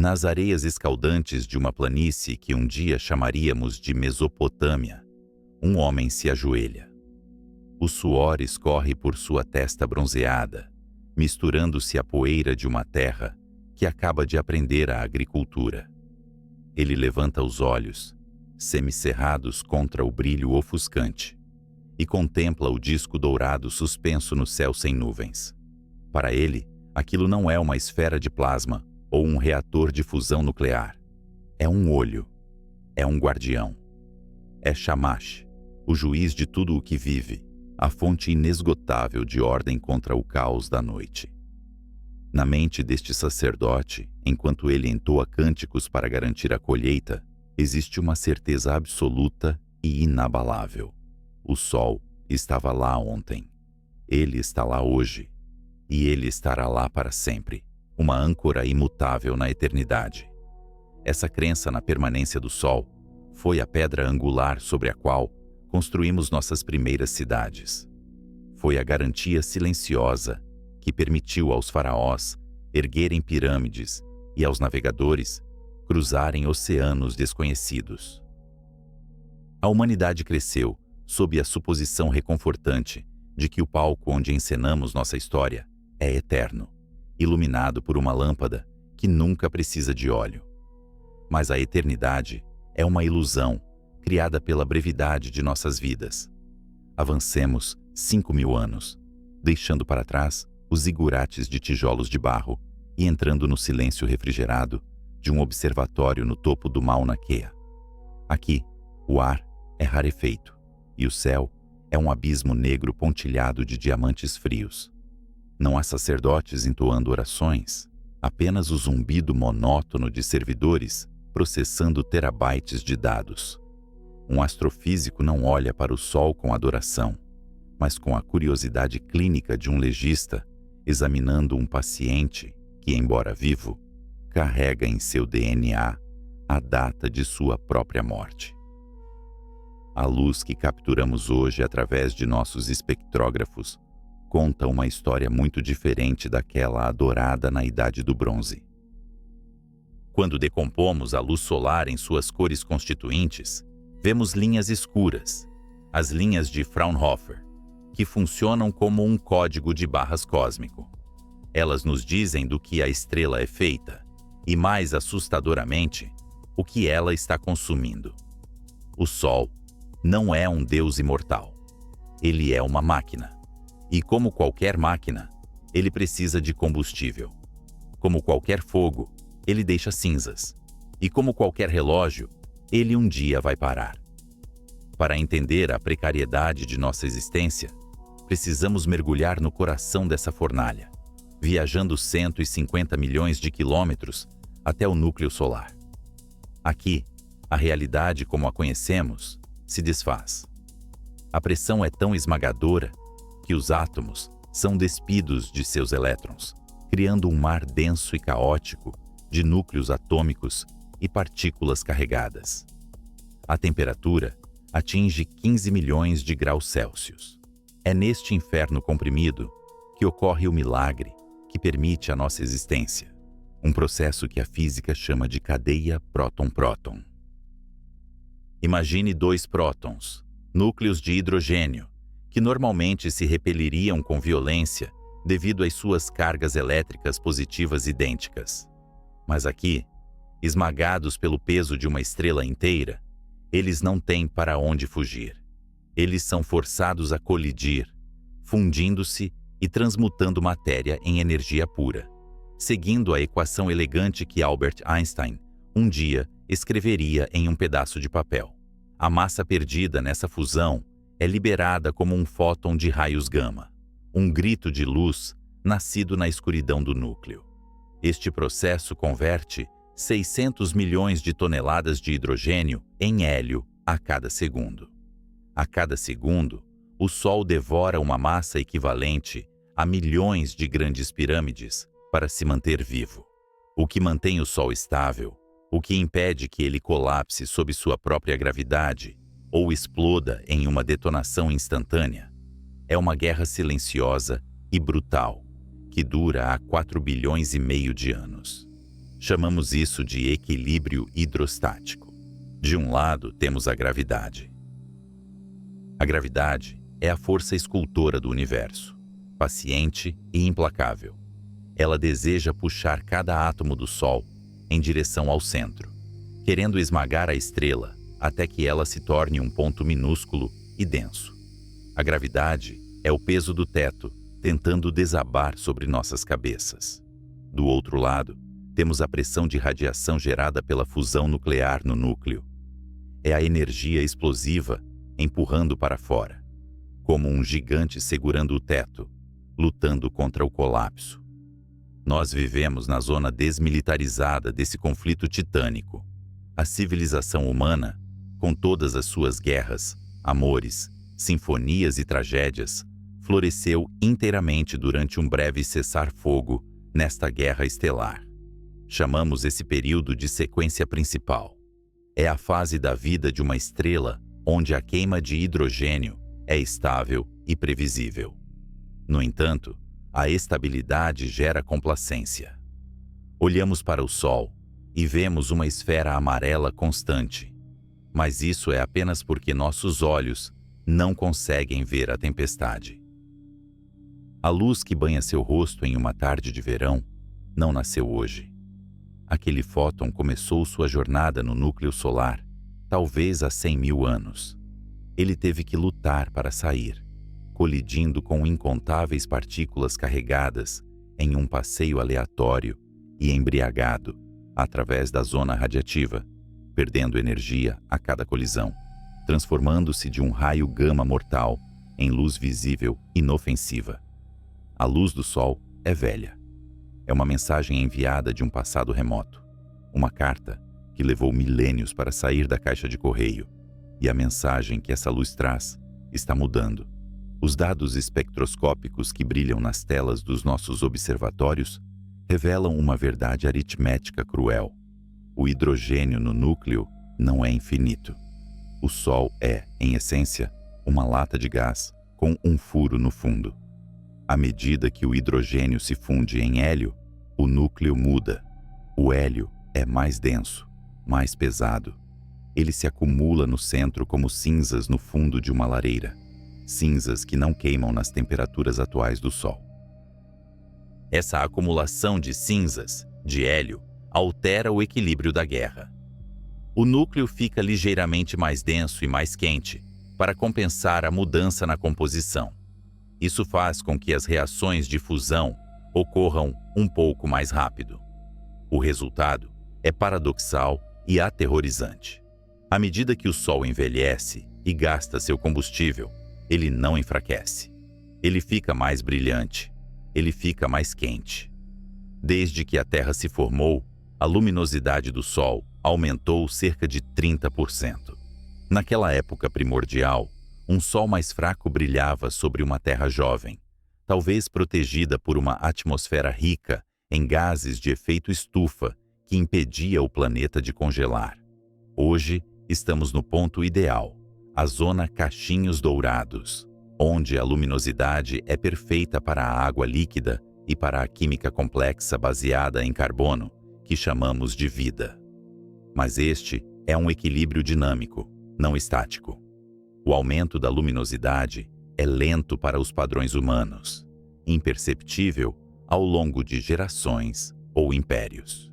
Nas areias escaldantes de uma planície que um dia chamaríamos de Mesopotâmia, um homem se ajoelha. O suor escorre por sua testa bronzeada, misturando-se à poeira de uma terra que acaba de aprender a agricultura. Ele levanta os olhos, semicerrados contra o brilho ofuscante, e contempla o disco dourado suspenso no céu sem nuvens. Para ele, aquilo não é uma esfera de plasma ou um reator de fusão nuclear. É um olho. É um guardião. É Shamash, o juiz de tudo o que vive, a fonte inesgotável de ordem contra o caos da noite. Na mente deste sacerdote, enquanto ele entoa cânticos para garantir a colheita, existe uma certeza absoluta e inabalável. O sol estava lá ontem. Ele está lá hoje. E ele estará lá para sempre, uma âncora imutável na eternidade. Essa crença na permanência do sol foi a pedra angular sobre a qual construímos nossas primeiras cidades. Foi a garantia silenciosa que permitiu aos faraós erguerem pirâmides e aos navegadores cruzarem oceanos desconhecidos. A humanidade cresceu sob a suposição reconfortante de que o palco onde encenamos nossa história é eterno, iluminado por uma lâmpada que nunca precisa de óleo. Mas a eternidade é uma ilusão criada pela brevidade de nossas vidas. Avancemos 5.000 anos, deixando para trás os zigurates de tijolos de barro e entrando no silêncio refrigerado de um observatório no topo do Mauna Kea. Aqui, o ar é rarefeito e o céu é um abismo negro pontilhado de diamantes frios. Não há sacerdotes entoando orações, apenas o zumbido monótono de servidores processando terabytes de dados. Um astrofísico não olha para o sol com adoração, mas com a curiosidade clínica de um legista examinando um paciente que, embora vivo, carrega em seu DNA a data de sua própria morte. A luz que capturamos hoje através de nossos espectrógrafos conta uma história muito diferente daquela adorada na Idade do Bronze. Quando decompomos a luz solar em suas cores constituintes, vemos linhas escuras, as linhas de Fraunhofer, que funcionam como um código de barras cósmico. Elas nos dizem do que a estrela é feita e, mais assustadoramente, o que ela está consumindo. O Sol não é um deus imortal. Ele é uma máquina. E como qualquer máquina, ele precisa de combustível. Como qualquer fogo, ele deixa cinzas. E como qualquer relógio, ele um dia vai parar. Para entender a precariedade de nossa existência, precisamos mergulhar no coração dessa fornalha, viajando 150 milhões de quilômetros até o núcleo solar. Aqui, a realidade como a conhecemos se desfaz. A pressão é tão esmagadora que os átomos são despidos de seus elétrons, criando um mar denso e caótico de núcleos atômicos e partículas carregadas. A temperatura atinge 15 milhões de graus Celsius. É neste inferno comprimido que ocorre o milagre que permite a nossa existência, um processo que a física chama de cadeia próton-próton. Imagine 2 prótons, núcleos de hidrogênio, que normalmente se repeliriam com violência devido às suas cargas elétricas positivas idênticas. Mas aqui, esmagados pelo peso de uma estrela inteira, eles não têm para onde fugir. Eles são forçados a colidir, fundindo-se e transmutando matéria em energia pura, seguindo a equação elegante que Albert Einstein um dia escreveria em um pedaço de papel. A massa perdida nessa fusão é liberada como um fóton de raios gama, um grito de luz nascido na escuridão do núcleo. Este processo converte 600 milhões de toneladas de hidrogênio em hélio a cada segundo. A cada segundo, o Sol devora uma massa equivalente a milhões de grandes pirâmides para se manter vivo. O que mantém o Sol estável, o que impede que ele colapse sob sua própria gravidade ou exploda em uma detonação instantânea, é uma guerra silenciosa e brutal que dura há 4,5 bilhões de anos. Chamamos isso de equilíbrio hidrostático. De um lado, temos a gravidade. A gravidade é a força escultora do universo, paciente e implacável. Ela deseja puxar cada átomo do Sol em direção ao centro, querendo esmagar a estrela até que ela se torne um ponto minúsculo e denso. A gravidade é o peso do teto tentando desabar sobre nossas cabeças. Do outro lado, temos a pressão de radiação gerada pela fusão nuclear no núcleo. É a energia explosiva empurrando para fora, como um gigante segurando o teto, lutando contra o colapso. Nós vivemos na zona desmilitarizada desse conflito titânico. A civilização humana, com todas as suas guerras, amores, sinfonias e tragédias, floresceu inteiramente durante um breve cessar-fogo nesta guerra estelar. Chamamos esse período de sequência principal. É a fase da vida de uma estrela onde a queima de hidrogênio é estável e previsível. No entanto, a estabilidade gera complacência. Olhamos para o Sol e vemos uma esfera amarela constante, mas isso é apenas porque nossos olhos não conseguem ver a tempestade. A luz que banha seu rosto em uma tarde de verão não nasceu hoje. Aquele fóton começou sua jornada no núcleo solar, talvez há 100.000 anos. Ele teve que lutar para sair, colidindo com incontáveis partículas carregadas em um passeio aleatório e embriagado através da zona radiativa, perdendo energia a cada colisão, transformando-se de um raio gama mortal em luz visível inofensiva. A luz do Sol é velha. É uma mensagem enviada de um passado remoto. Uma carta que levou milênios para sair da caixa de correio. E a mensagem que essa luz traz está mudando. Os dados espectroscópicos que brilham nas telas dos nossos observatórios revelam uma verdade aritmética cruel. O hidrogênio no núcleo não é infinito. O Sol é, em essência, uma lata de gás com um furo no fundo. À medida que o hidrogênio se funde em hélio, o núcleo muda. O hélio é mais denso, mais pesado. Ele se acumula no centro como cinzas no fundo de uma lareira. Cinzas que não queimam nas temperaturas atuais do Sol. Essa acumulação de cinzas, de hélio, altera o equilíbrio da guerra. O núcleo fica ligeiramente mais denso e mais quente, para compensar a mudança na composição. Isso faz com que as reações de fusão ocorram um pouco mais rápido. O resultado é paradoxal e aterrorizante. À medida que o Sol envelhece e gasta seu combustível, ele não enfraquece. Ele fica mais brilhante. Ele fica mais quente. Desde que a Terra se formou, a luminosidade do Sol aumentou cerca de 30%. Naquela época primordial, um Sol mais fraco brilhava sobre uma Terra jovem, talvez protegida por uma atmosfera rica em gases de efeito estufa que impedia o planeta de congelar. Hoje, estamos no ponto ideal, a zona Cachinhos Dourados, onde a luminosidade é perfeita para a água líquida e para a química complexa baseada em carbono, que chamamos de vida. Mas este é um equilíbrio dinâmico, não estático. O aumento da luminosidade é lento para os padrões humanos, imperceptível ao longo de gerações ou impérios.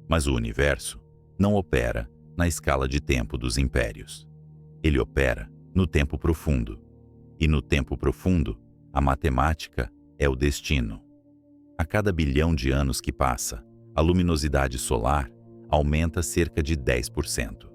Mas o universo não opera na escala de tempo dos impérios. Ele opera no tempo profundo. E no tempo profundo, a matemática é o destino. A cada bilhão de anos que passa, a luminosidade solar aumenta cerca de 10%.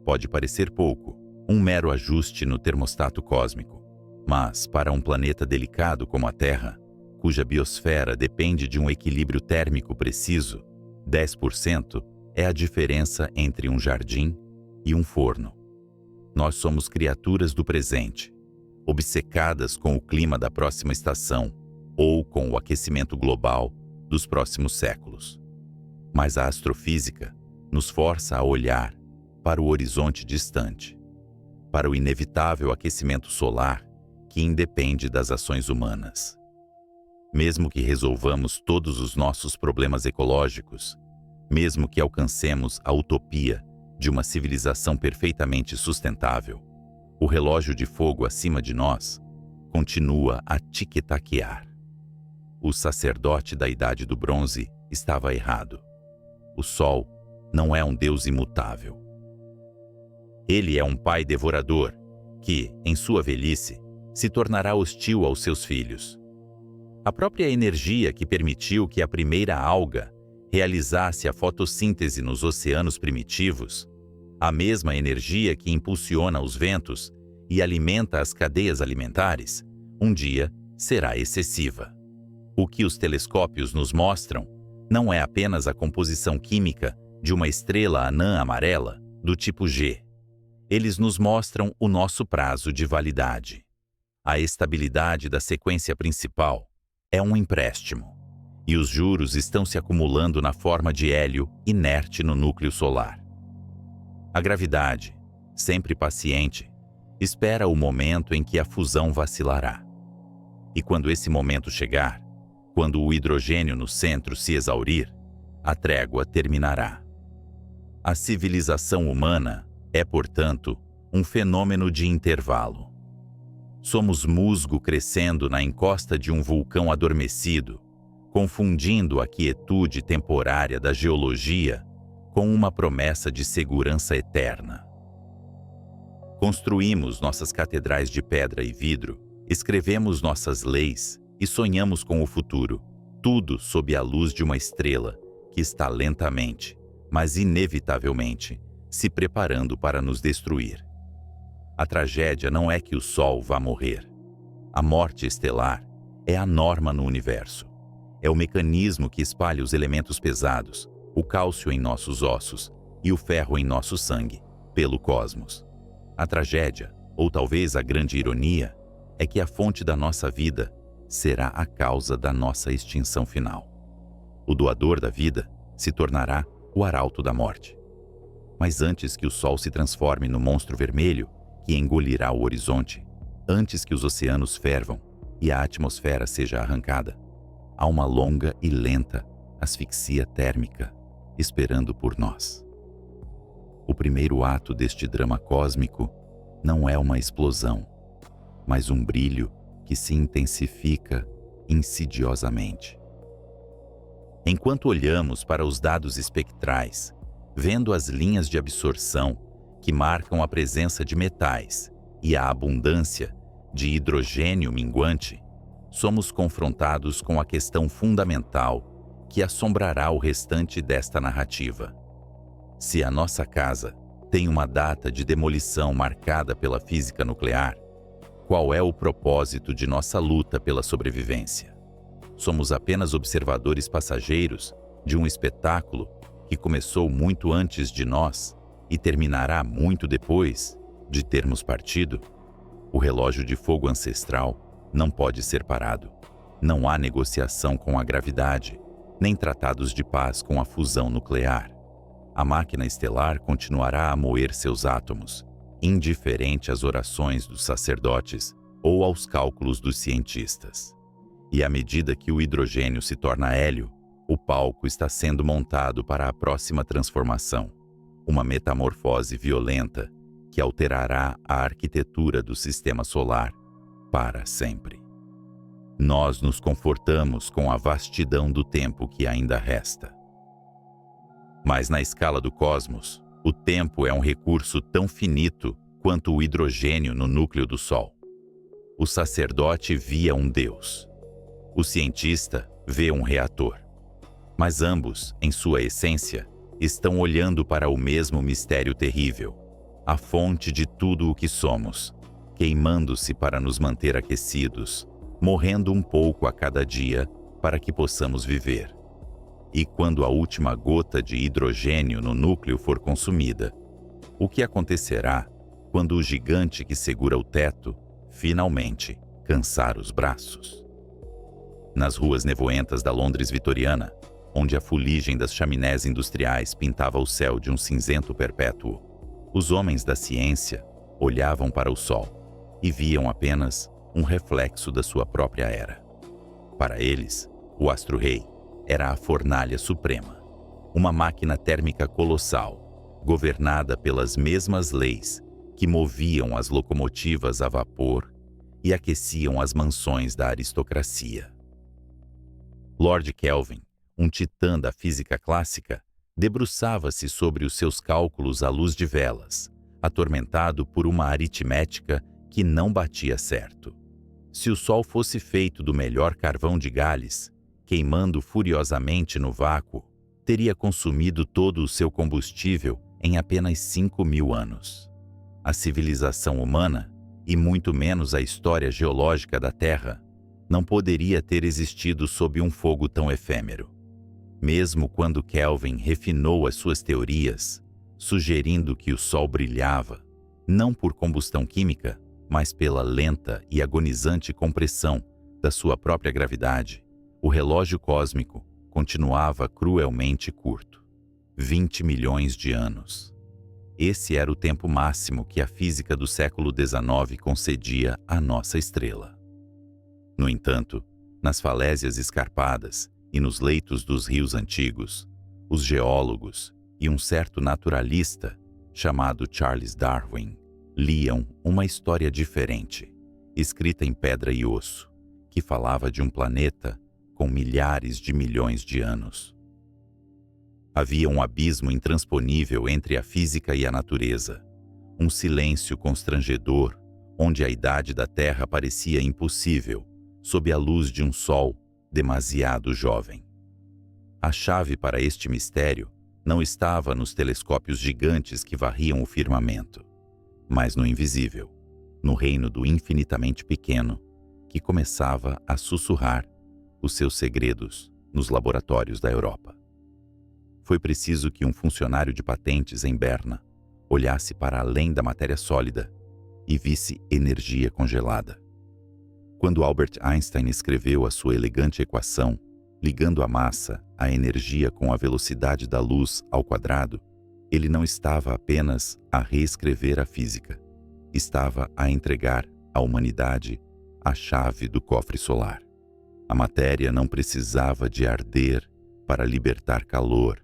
Pode parecer pouco, um mero ajuste no termostato cósmico. Mas, para um planeta delicado como a Terra, cuja biosfera depende de um equilíbrio térmico preciso, 10% é a diferença entre um jardim e um forno. Nós somos criaturas do presente, obcecadas com o clima da próxima estação ou com o aquecimento global dos próximos séculos. Mas a astrofísica nos força a olhar para o horizonte distante, para o inevitável aquecimento solar que independe das ações humanas. Mesmo que resolvamos todos os nossos problemas ecológicos, Mesmo que alcancemos a utopia de uma civilização perfeitamente sustentável, o relógio de fogo acima de nós continua a tic-taquear. O sacerdote da Idade do Bronze estava errado. O Sol não é um Deus imutável. Ele é um pai devorador que, em sua velhice, se tornará hostil aos seus filhos. A própria energia que permitiu que a primeira alga realizasse a fotossíntese nos oceanos primitivos, a mesma energia que impulsiona os ventos e alimenta as cadeias alimentares, um dia será excessiva. O que os telescópios nos mostram não é apenas a composição química de uma estrela anã amarela do tipo G. Eles nos mostram o nosso prazo de validade. A estabilidade da sequência principal é um empréstimo, e os juros estão se acumulando na forma de hélio inerte no núcleo solar. A gravidade, sempre paciente, espera o momento em que a fusão vacilará. E quando esse momento chegar, quando o hidrogênio no centro se exaurir, a trégua terminará. A civilização humana é, portanto, um fenômeno de intervalo. Somos musgo crescendo na encosta de um vulcão adormecido, confundindo a quietude temporária da geologia com uma promessa de segurança eterna. Construímos nossas catedrais de pedra e vidro, escrevemos nossas leis e sonhamos com o futuro, tudo sob a luz de uma estrela que está lentamente, mas inevitavelmente, se preparando para nos destruir. A tragédia não é que o Sol vá morrer. A morte estelar é a norma no universo. É o mecanismo que espalha os elementos pesados, o cálcio em nossos ossos e o ferro em nosso sangue, pelo cosmos. A tragédia, ou talvez a grande ironia, é que a fonte da nossa vida será a causa da nossa extinção final. O doador da vida se tornará o arauto da morte. Mas antes que o Sol se transforme no monstro vermelho que engolirá o horizonte, antes que os oceanos fervam e a atmosfera seja arrancada, há uma longa e lenta asfixia térmica esperando por nós. O primeiro ato deste drama cósmico não é uma explosão, mas um brilho que se intensifica insidiosamente. Enquanto olhamos para os dados espectrais, vendo as linhas de absorção que marcam a presença de metais e a abundância de hidrogênio minguante, somos confrontados com a questão fundamental que assombrará o restante desta narrativa. Se a nossa casa tem uma data de demolição marcada pela física nuclear, qual é o propósito de nossa luta pela sobrevivência? Somos apenas observadores passageiros de um espetáculo que começou muito antes de nós e terminará muito depois de termos partido? O relógio de fogo ancestral não pode ser parado. Não há negociação com a gravidade, nem tratados de paz com a fusão nuclear. A máquina estelar continuará a moer seus átomos, indiferente às orações dos sacerdotes ou aos cálculos dos cientistas. E à medida que o hidrogênio se torna hélio, o palco está sendo montado para a próxima transformação, uma metamorfose violenta que alterará a arquitetura do sistema solar para sempre. Nós nos confortamos com a vastidão do tempo que ainda resta. Mas na escala do cosmos, o tempo é um recurso tão finito quanto o hidrogênio no núcleo do Sol. O sacerdote via um Deus. O cientista vê um reator. Mas ambos, em sua essência, estão olhando para o mesmo mistério terrível, a fonte de tudo o que somos, queimando-se para nos manter aquecidos, morrendo um pouco a cada dia para que possamos viver. E quando a última gota de hidrogênio no núcleo for consumida, o que acontecerá quando o gigante que segura o teto finalmente cansar os braços? Nas ruas nevoentas da Londres vitoriana, onde a fuligem das chaminés industriais pintava o céu de um cinzento perpétuo, os homens da ciência olhavam para o sol e viam apenas um reflexo da sua própria era. Para eles, o astro-rei era a fornalha suprema. uma máquina térmica colossal, governada pelas mesmas leis que moviam as locomotivas a vapor e aqueciam as mansões da aristocracia. Lord Kelvin, um titã da física clássica, debruçava-se sobre os seus cálculos à luz de velas, atormentado por uma aritmética que não batia certo. Se o Sol fosse feito do melhor carvão de Gales, queimando furiosamente no vácuo, teria consumido todo o seu combustível em apenas 5.000 anos. A civilização humana, e muito menos a história geológica da Terra, não poderia ter existido sob um fogo tão efêmero. Mesmo quando Kelvin refinou as suas teorias, sugerindo que o Sol brilhava, não por combustão química, mas pela lenta e agonizante compressão da sua própria gravidade, o relógio cósmico continuava cruelmente curto. 20 milhões de anos. Esse era o tempo máximo que a física do século XIX concedia à nossa estrela. No entanto, nas falésias escarpadas e nos leitos dos rios antigos, os geólogos e um certo naturalista, chamado Charles Darwin, liam uma história diferente, escrita em pedra e osso, que falava de um planeta com milhares de milhões de anos. Havia um abismo intransponível entre a física e a natureza, um silêncio constrangedor, onde a idade da Terra parecia impossível, sob a luz de um Sol demasiado jovem. A chave para este mistério não estava nos telescópios gigantes que varriam o firmamento, mas no invisível, no reino do infinitamente pequeno, que começava a sussurrar os seus segredos nos laboratórios da Europa. Foi preciso que um funcionário de patentes em Berna olhasse para além da matéria sólida e visse energia congelada. Quando Albert Einstein escreveu a sua elegante equação, ligando a massa à energia com a velocidade da luz ao quadrado, ele não estava apenas a reescrever a física, estava a entregar à humanidade a chave do cofre solar. A matéria não precisava de arder para libertar calor.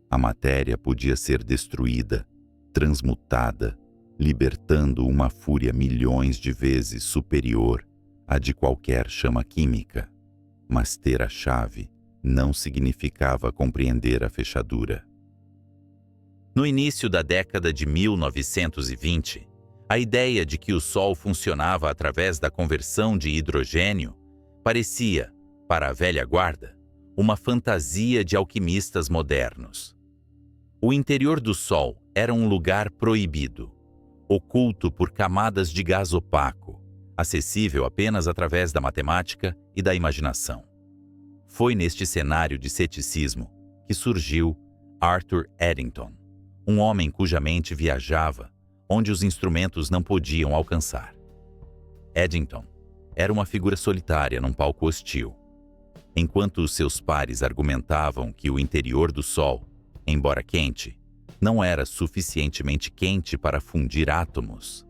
A matéria podia ser destruída, transmutada, libertando uma fúria milhões de vezes superior à de qualquer chama química. Mas ter a chave não significava compreender a fechadura. No início da década de 1920, a ideia de que o Sol funcionava através da conversão de hidrogênio parecia, para a velha guarda, uma fantasia de alquimistas modernos. O interior do Sol era um lugar proibido, oculto por camadas de gás opaco, acessível apenas através da matemática e da imaginação. Foi neste cenário de ceticismo que surgiu Arthur Eddington, um homem cuja mente viajava onde os instrumentos não podiam alcançar. Eddington era uma figura solitária num palco hostil. Enquanto os seus pares argumentavam que o interior do Sol, embora quente, não era suficientemente quente para fundir átomos,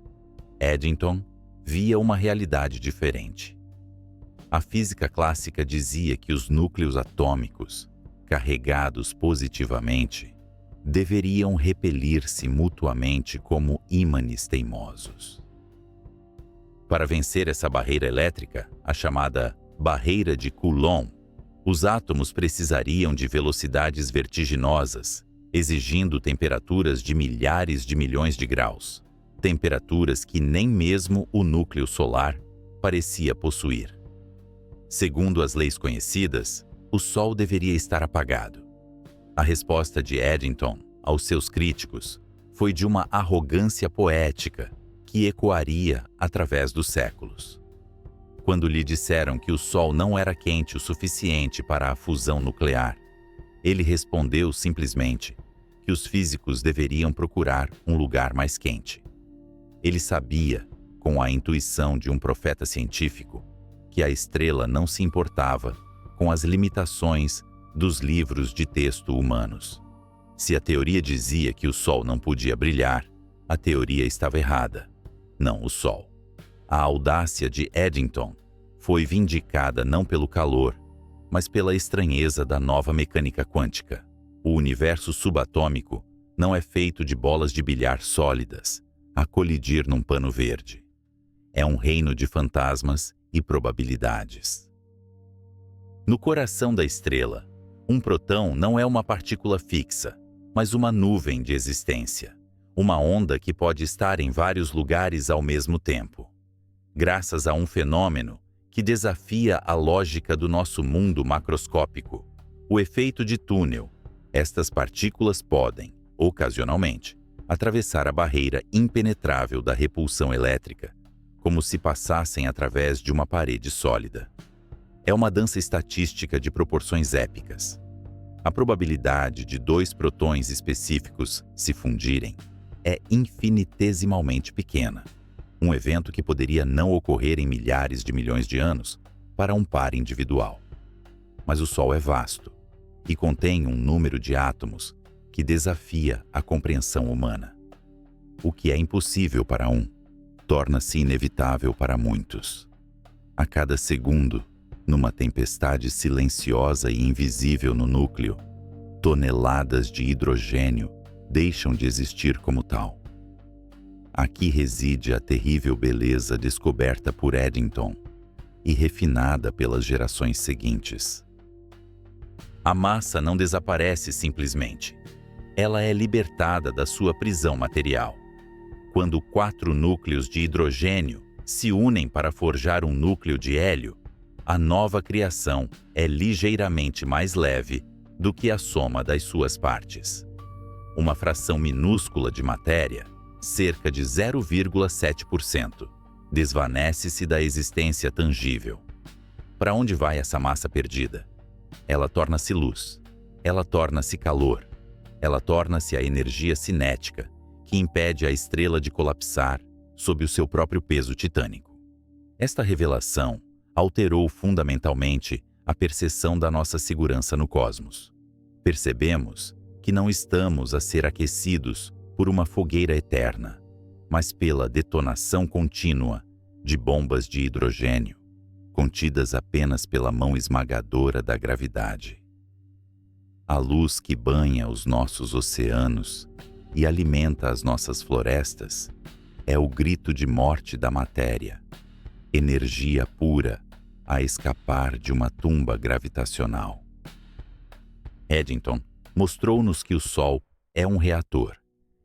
Eddington via uma realidade diferente. A física clássica dizia que os núcleos atômicos, carregados positivamente, deveriam repelir-se mutuamente como ímãs teimosos. Para vencer essa barreira elétrica, a chamada barreira de Coulomb, os átomos precisariam de velocidades vertiginosas, exigindo temperaturas de milhares de milhões de graus, temperaturas que nem mesmo o núcleo solar parecia possuir. Segundo as leis conhecidas, o Sol deveria estar apagado. A resposta de Eddington aos seus críticos foi de uma arrogância poética que ecoaria através dos séculos. Quando lhe disseram que o Sol não era quente o suficiente para a fusão nuclear, ele respondeu simplesmente que os físicos deveriam procurar um lugar mais quente. Ele sabia, com a intuição de um profeta científico, que a estrela não se importava com as limitações dos livros de texto humanos. Se a teoria dizia que o Sol não podia brilhar, a teoria estava errada, não o Sol. A audácia de Eddington foi vindicada não pelo calor, mas pela estranheza da nova mecânica quântica. O universo subatômico não é feito de bolas de bilhar sólidas a colidir num pano verde. É um reino de fantasmas e probabilidades. No coração da estrela, um próton não é uma partícula fixa, mas uma nuvem de existência, uma onda que pode estar em vários lugares ao mesmo tempo. Graças a um fenômeno que desafia a lógica do nosso mundo macroscópico, o efeito de túnel, estas partículas podem, ocasionalmente, atravessar a barreira impenetrável da repulsão elétrica, como se passassem através de uma parede sólida. É uma dança estatística de proporções épicas. A probabilidade de dois prótons específicos se fundirem é infinitesimalmente pequena, um evento que poderia não ocorrer em milhares de milhões de anos para um par individual. Mas o Sol é vasto e contém um número de átomos que desafia a compreensão humana. O que é impossível para um, torna-se inevitável para muitos. A cada segundo, numa tempestade silenciosa e invisível no núcleo, toneladas de hidrogênio deixam de existir como tal. Aqui reside a terrível beleza descoberta por Eddington e refinada pelas gerações seguintes. A massa não desaparece simplesmente. Ela é libertada da sua prisão material. Quando 4 núcleos de hidrogênio se unem para forjar um núcleo de hélio, a nova criação é ligeiramente mais leve do que a soma das suas partes. Uma fração minúscula de matéria, cerca de 0,7%, desvanece-se da existência tangível. Para onde vai essa massa perdida? Ela torna-se luz, ela torna-se calor, ela torna-se a energia cinética que impede a estrela de colapsar sob o seu próprio peso titânico. Esta revelação alterou fundamentalmente a percepção da nossa segurança no cosmos. Percebemos que não estamos a ser aquecidos por uma fogueira eterna, mas pela detonação contínua de bombas de hidrogênio, contidas apenas pela mão esmagadora da gravidade. A luz que banha os nossos oceanos e alimenta as nossas florestas é o grito de morte da matéria, energia pura a escapar de uma tumba gravitacional. Eddington mostrou-nos que o Sol é um reator,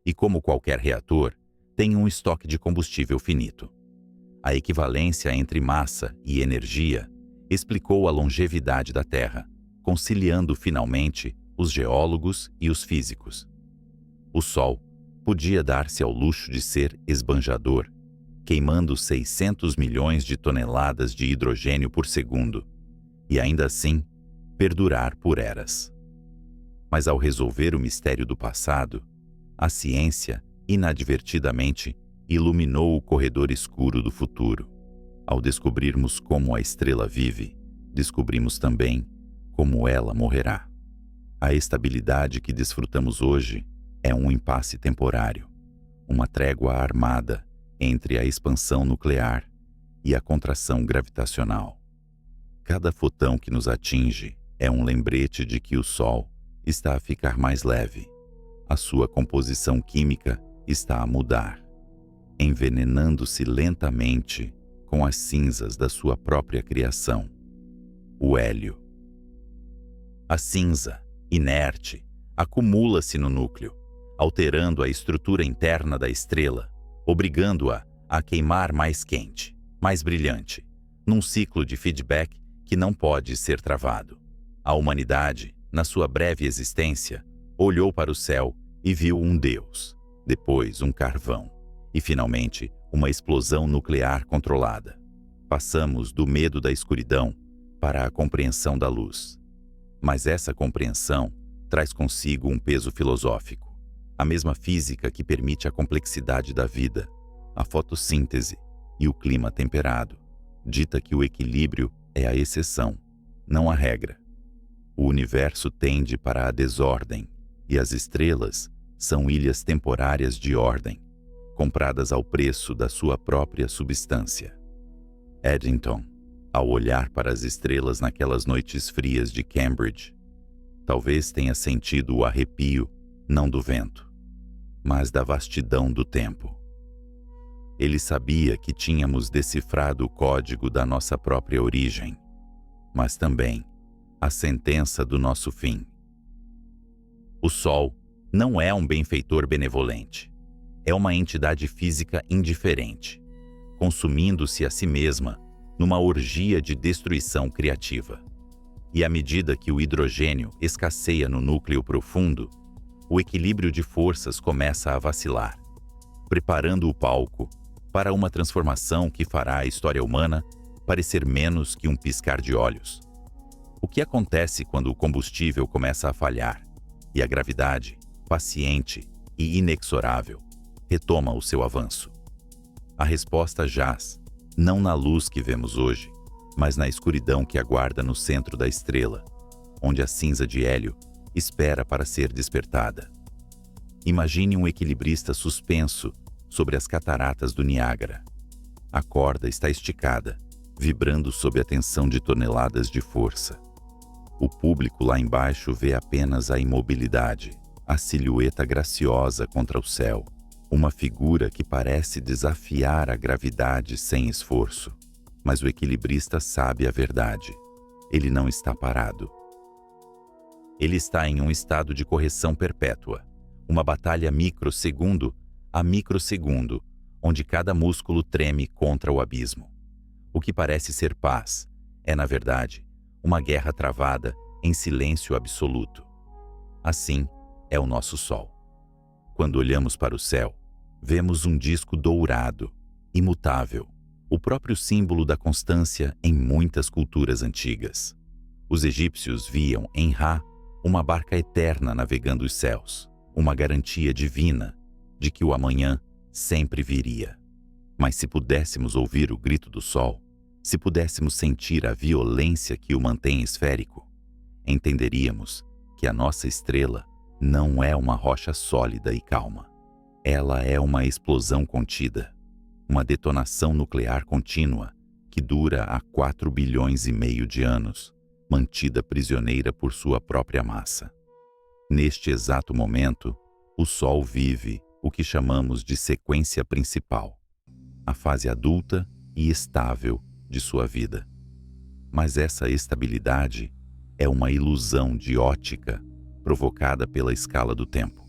e como qualquer reator, tem um estoque de combustível finito. A equivalência entre massa e energia explicou a longevidade da Terra, conciliando finalmente os geólogos e os físicos. O Sol podia dar-se ao luxo de ser esbanjador, queimando 600 milhões de toneladas de hidrogênio por segundo, e ainda assim perdurar por eras. Mas ao resolver o mistério do passado, a ciência, inadvertidamente, iluminou o corredor escuro do futuro. Ao descobrirmos como a estrela vive, descobrimos também como ela morrerá. A estabilidade que desfrutamos hoje é um impasse temporário, uma trégua armada entre a expansão nuclear e a contração gravitacional. Cada fotão que nos atinge é um lembrete de que o Sol está a ficar mais leve. A sua composição química está a mudar, envenenando-se lentamente com as cinzas da sua própria criação, o hélio. A cinza, inerte, acumula-se no núcleo, alterando a estrutura interna da estrela, obrigando-a a queimar mais quente, mais brilhante, num ciclo de feedback que não pode ser travado. A humanidade, na sua breve existência, olhou para o céu e viu um Deus, depois um carvão e, finalmente, uma explosão nuclear controlada. Passamos do medo da escuridão para a compreensão da luz. Mas essa compreensão traz consigo um peso filosófico. A mesma física que permite a complexidade da vida, a fotossíntese e o clima temperado, dita que o equilíbrio é a exceção, não a regra. O universo tende para a desordem e as estrelas são ilhas temporárias de ordem, compradas ao preço da sua própria substância. Eddington, ao olhar para as estrelas naquelas noites frias de Cambridge, Talvez tenha sentido o arrepio, não do vento, mas da vastidão do tempo. Ele sabia que tínhamos decifrado o código da nossa própria origem, mas também a sentença do nosso fim. O Sol não é um benfeitor benevolente. É uma entidade física indiferente, consumindo-se a si mesma numa orgia de destruição criativa. E à medida que o hidrogênio escasseia no núcleo profundo, o equilíbrio de forças começa a vacilar, preparando o palco para uma transformação que fará a história humana parecer menos que um piscar de olhos. O que acontece quando o combustível começa a falhar e a gravidade, paciente e inexorável, retoma o seu avanço? A resposta jaz, não na luz que vemos hoje, mas na escuridão que aguarda no centro da estrela, onde a cinza de hélio espera para ser despertada. Imagine um equilibrista suspenso sobre as cataratas do Niágara. A corda está esticada, vibrando sob a tensão de toneladas de força. O público lá embaixo vê apenas a imobilidade, a silhueta graciosa contra o céu, uma figura que parece desafiar a gravidade sem esforço. Mas o equilibrista sabe a verdade. Ele não está parado. Ele está em um estado de correção perpétua, uma batalha microsegundo a microsegundo, onde cada músculo treme contra o abismo. O que parece ser paz é, na verdade, uma guerra travada em silêncio absoluto. Assim é o nosso Sol. Quando olhamos para o céu, vemos um disco dourado, imutável, o próprio símbolo da constância em muitas culturas antigas. Os egípcios viam em Ra uma barca eterna navegando os céus, uma garantia divina de que o amanhã sempre viria. Mas se pudéssemos ouvir o grito do Sol, se pudéssemos sentir a violência que o mantém esférico, entenderíamos que a nossa estrela não é uma rocha sólida e calma. Ela é uma explosão contida, uma detonação nuclear contínua que dura há 4 bilhões e meio de anos, mantida prisioneira por sua própria massa. Neste exato momento, o Sol vive o que chamamos de sequência principal, a fase adulta e estável de sua vida. Mas essa estabilidade é uma ilusão de ótica provocada pela escala do tempo.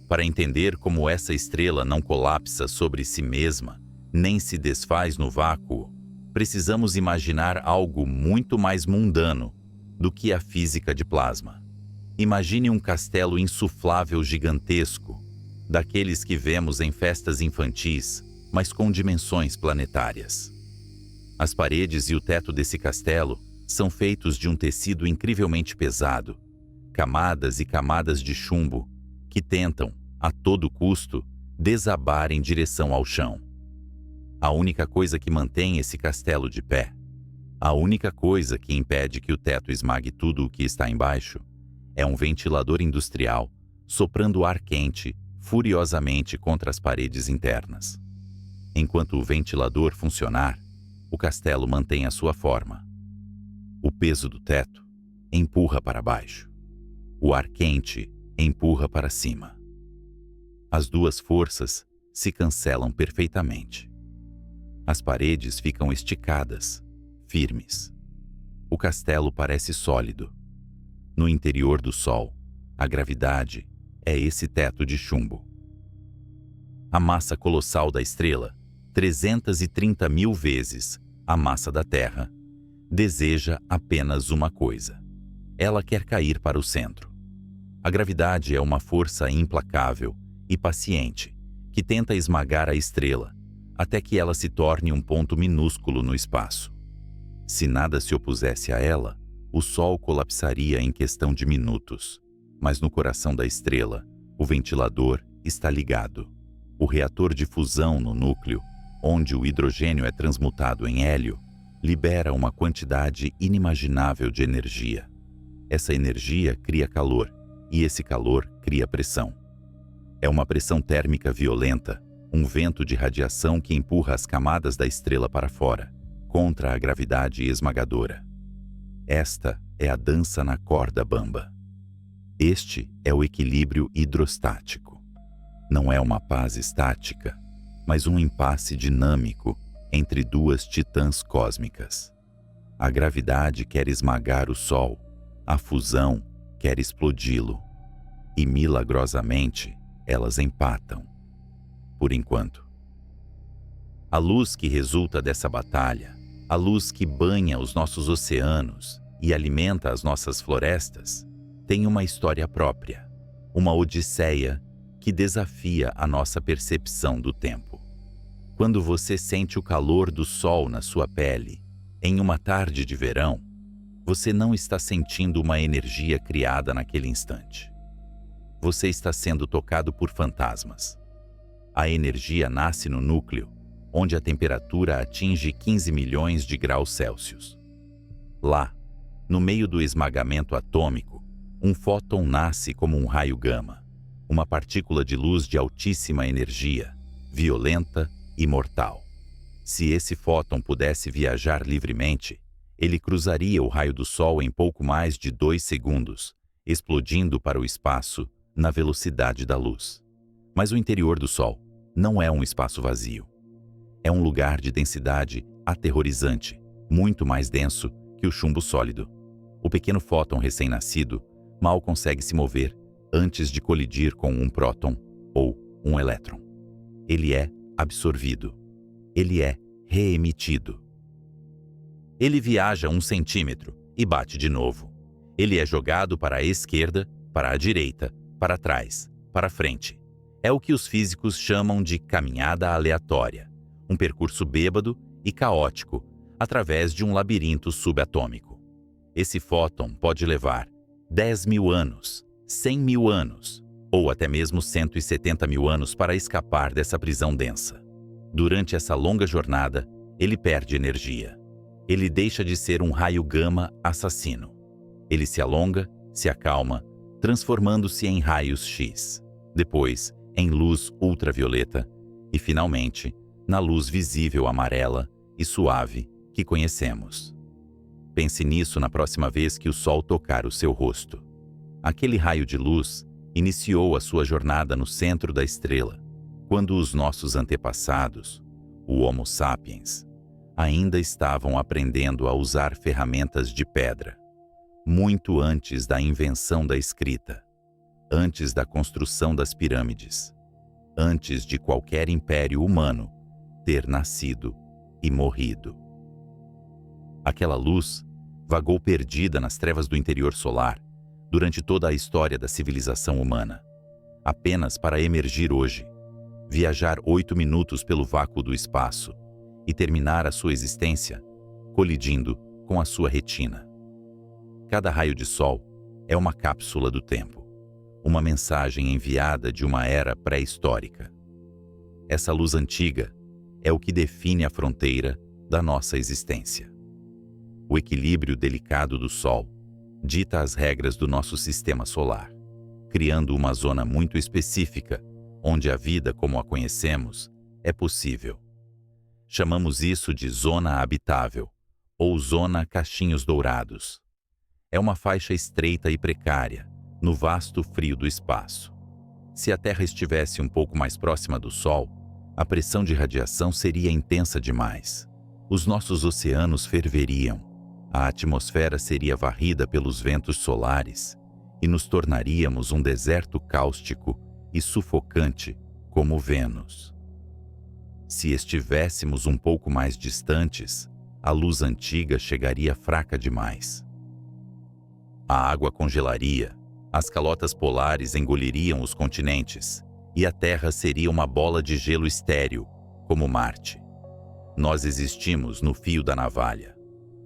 Para entender como essa estrela não colapsa sobre si mesma, nem se desfaz no vácuo, precisamos imaginar algo muito mais mundano do que a física de plasma. Imagine um castelo insuflável gigantesco, daqueles que vemos em festas infantis, mas com dimensões planetárias. As paredes e o teto desse castelo são feitos de um tecido incrivelmente pesado, camadas e camadas de chumbo que tentam, a todo custo, desabar em direção ao chão. A única coisa que mantém esse castelo de pé, a única coisa que impede que o teto esmague tudo o que está embaixo, é um ventilador industrial soprando ar quente furiosamente contra as paredes internas. Enquanto o ventilador funcionar, o castelo mantém a sua forma. O peso do teto empurra para baixo. O ar quente empurra para cima. As duas forças se cancelam perfeitamente. As paredes ficam esticadas, firmes. O castelo parece sólido. No interior do Sol, a gravidade é esse teto de chumbo. A massa colossal da estrela, 330 mil vezes a massa da Terra, deseja apenas uma coisa. Ela quer cair para o centro. A gravidade é uma força implacável e paciente que tenta esmagar a estrela até que ela se torne um ponto minúsculo no espaço. Se nada se opusesse a ela, o Sol colapsaria em questão de minutos. Mas no coração da estrela, o ventilador está ligado. O reator de fusão no núcleo, onde o hidrogênio é transmutado em hélio, libera uma quantidade inimaginável de energia. Essa energia cria calor, e esse calor cria pressão. É uma pressão térmica violenta, um vento de radiação que empurra as camadas da estrela para fora, contra a gravidade esmagadora. Esta é a dança na corda bamba. Este é o equilíbrio hidrostático. Não é uma paz estática, mas um impasse dinâmico entre duas titãs cósmicas. A gravidade quer esmagar o Sol, a fusão quer explodi-lo. E milagrosamente, elas empatam. Por enquanto. A luz que resulta dessa batalha, a luz que banha os nossos oceanos e alimenta as nossas florestas, tem uma história própria, uma odisseia que desafia a nossa percepção do tempo. Quando você sente o calor do sol na sua pele, em uma tarde de verão, você não está sentindo uma energia criada naquele instante. Você está sendo tocado por fantasmas. A energia nasce no núcleo, onde a temperatura atinge 15 milhões de graus Celsius. Lá, no meio do esmagamento atômico, um fóton nasce como um raio gama, uma partícula de luz de altíssima energia, violenta e mortal. Se esse fóton pudesse viajar livremente, ele cruzaria o raio do Sol em pouco mais de 2 segundos, explodindo para o espaço na velocidade da luz. Mas o interior do Sol não é um espaço vazio. É um lugar de densidade aterrorizante, muito mais denso que o chumbo sólido. O pequeno fóton recém-nascido mal consegue se mover antes de colidir com um próton ou um elétron. Ele é absorvido. Ele é reemitido. Ele viaja 1 centímetro e bate de novo. Ele é jogado para a esquerda, para a direita, para trás, para frente. É o que os físicos chamam de caminhada aleatória, um percurso bêbado e caótico através de um labirinto subatômico. Esse fóton pode levar 10 mil anos, 100 mil anos, ou até mesmo 170 mil anos para escapar dessa prisão densa. Durante essa longa jornada, ele perde energia. Ele deixa de ser um raio gama assassino. Ele se alonga, se acalma, transformando-se em raios X, depois em luz ultravioleta e, finalmente, na luz visível amarela e suave que conhecemos. Pense nisso na próxima vez que o Sol tocar o seu rosto. Aquele raio de luz iniciou a sua jornada no centro da estrela, quando os nossos antepassados, o Homo sapiens, ainda estavam aprendendo a usar ferramentas de pedra, muito antes da invenção da escrita, antes da construção das pirâmides, antes de qualquer império humano ter nascido e morrido. Aquela luz vagou perdida nas trevas do interior solar durante toda a história da civilização humana, apenas para emergir hoje, viajar 8 minutos pelo vácuo do espaço e terminar a sua existência colidindo com a sua retina. Cada raio de sol é uma cápsula do tempo, uma mensagem enviada de uma era pré-histórica. Essa luz antiga é o que define a fronteira da nossa existência. O equilíbrio delicado do Sol dita as regras do nosso sistema solar, criando uma zona muito específica onde a vida como a conhecemos é possível. Chamamos isso de zona habitável ou zona cachinhos dourados. É uma faixa estreita e precária no vasto frio do espaço. Se a Terra estivesse um pouco mais próxima do Sol, a pressão de radiação seria intensa demais. Os nossos oceanos ferveriam, a atmosfera seria varrida pelos ventos solares e nos tornaríamos um deserto cáustico e sufocante como Vênus. Se estivéssemos um pouco mais distantes, a luz antiga chegaria fraca demais. A água congelaria, as calotas polares engoliriam os continentes e a Terra seria uma bola de gelo estéril, como Marte. Nós existimos no fio da navalha.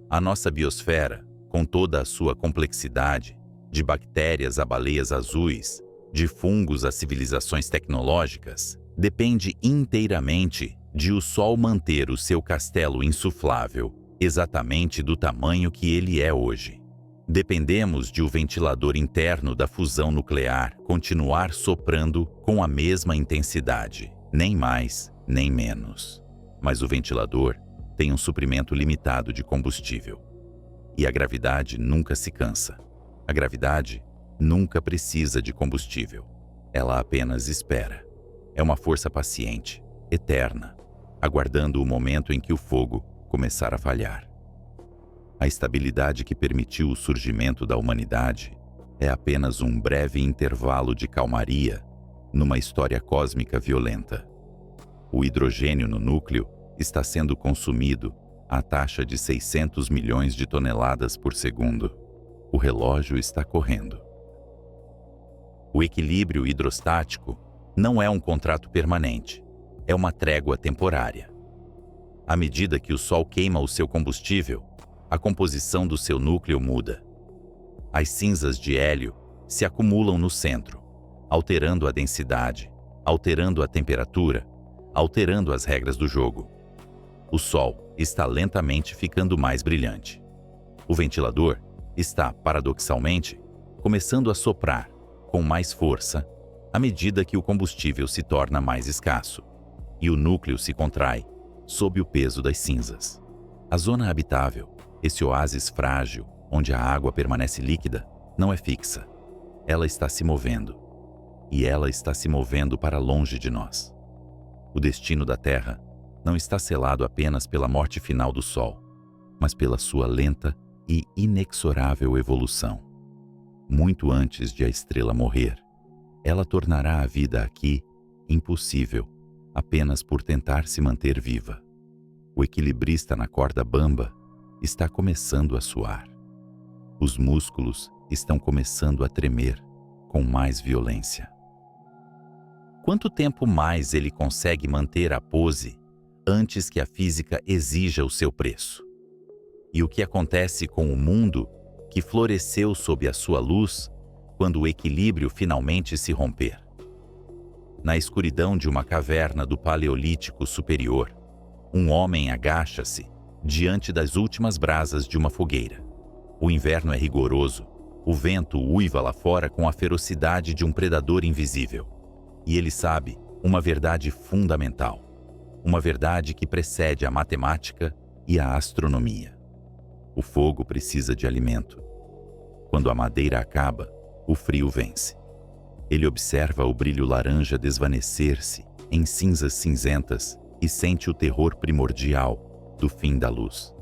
A nossa biosfera, com toda a sua complexidade, de bactérias a baleias azuis, de fungos a civilizações tecnológicas, depende inteiramente de o Sol manter o seu castelo insuflável exatamente do tamanho que ele é hoje. Dependemos de o ventilador interno da fusão nuclear continuar soprando com a mesma intensidade, nem mais, nem menos. Mas o ventilador tem um suprimento limitado de combustível. E a gravidade nunca se cansa. A gravidade nunca precisa de combustível. Ela apenas espera. É uma força paciente, eterna, aguardando o momento em que o fogo começar a falhar. A estabilidade que permitiu o surgimento da humanidade é apenas um breve intervalo de calmaria numa história cósmica violenta. O hidrogênio no núcleo está sendo consumido à taxa de 600 milhões de toneladas por segundo. O relógio está correndo. O equilíbrio hidrostático não é um contrato permanente, é uma trégua temporária. À medida que o Sol queima o seu combustível, a composição do seu núcleo muda. As cinzas de hélio se acumulam no centro, alterando a densidade, alterando a temperatura, alterando as regras do jogo. O Sol está lentamente ficando mais brilhante. O ventilador está, paradoxalmente, começando a soprar com mais força à medida que o combustível se torna mais escasso e o núcleo se contrai sob o peso das cinzas. A zona habitável, esse oásis frágil onde a água permanece líquida, não é fixa. Ela está se movendo. E ela está se movendo para longe de nós. O destino da Terra não está selado apenas pela morte final do Sol, mas pela sua lenta e inexorável evolução. Muito antes de a estrela morrer, ela tornará a vida aqui impossível apenas por tentar se manter viva. O equilibrista na corda bamba está começando a suar. Os músculos estão começando a tremer com mais violência. Quanto tempo mais ele consegue manter a pose antes que a física exija o seu preço? E o que acontece com o mundo que floresceu sob a sua luz quando o equilíbrio finalmente se romper? Na escuridão de uma caverna do Paleolítico Superior, um homem agacha-se diante das últimas brasas de uma fogueira. O inverno é rigoroso, o vento uiva lá fora com a ferocidade de um predador invisível. E ele sabe uma verdade fundamental, uma verdade que precede a matemática e a astronomia. O fogo precisa de alimento. Quando a madeira acaba, o frio vence. Ele observa o brilho laranja desvanecer-se em cinzas cinzentas e sente o terror primordial do fim da luz.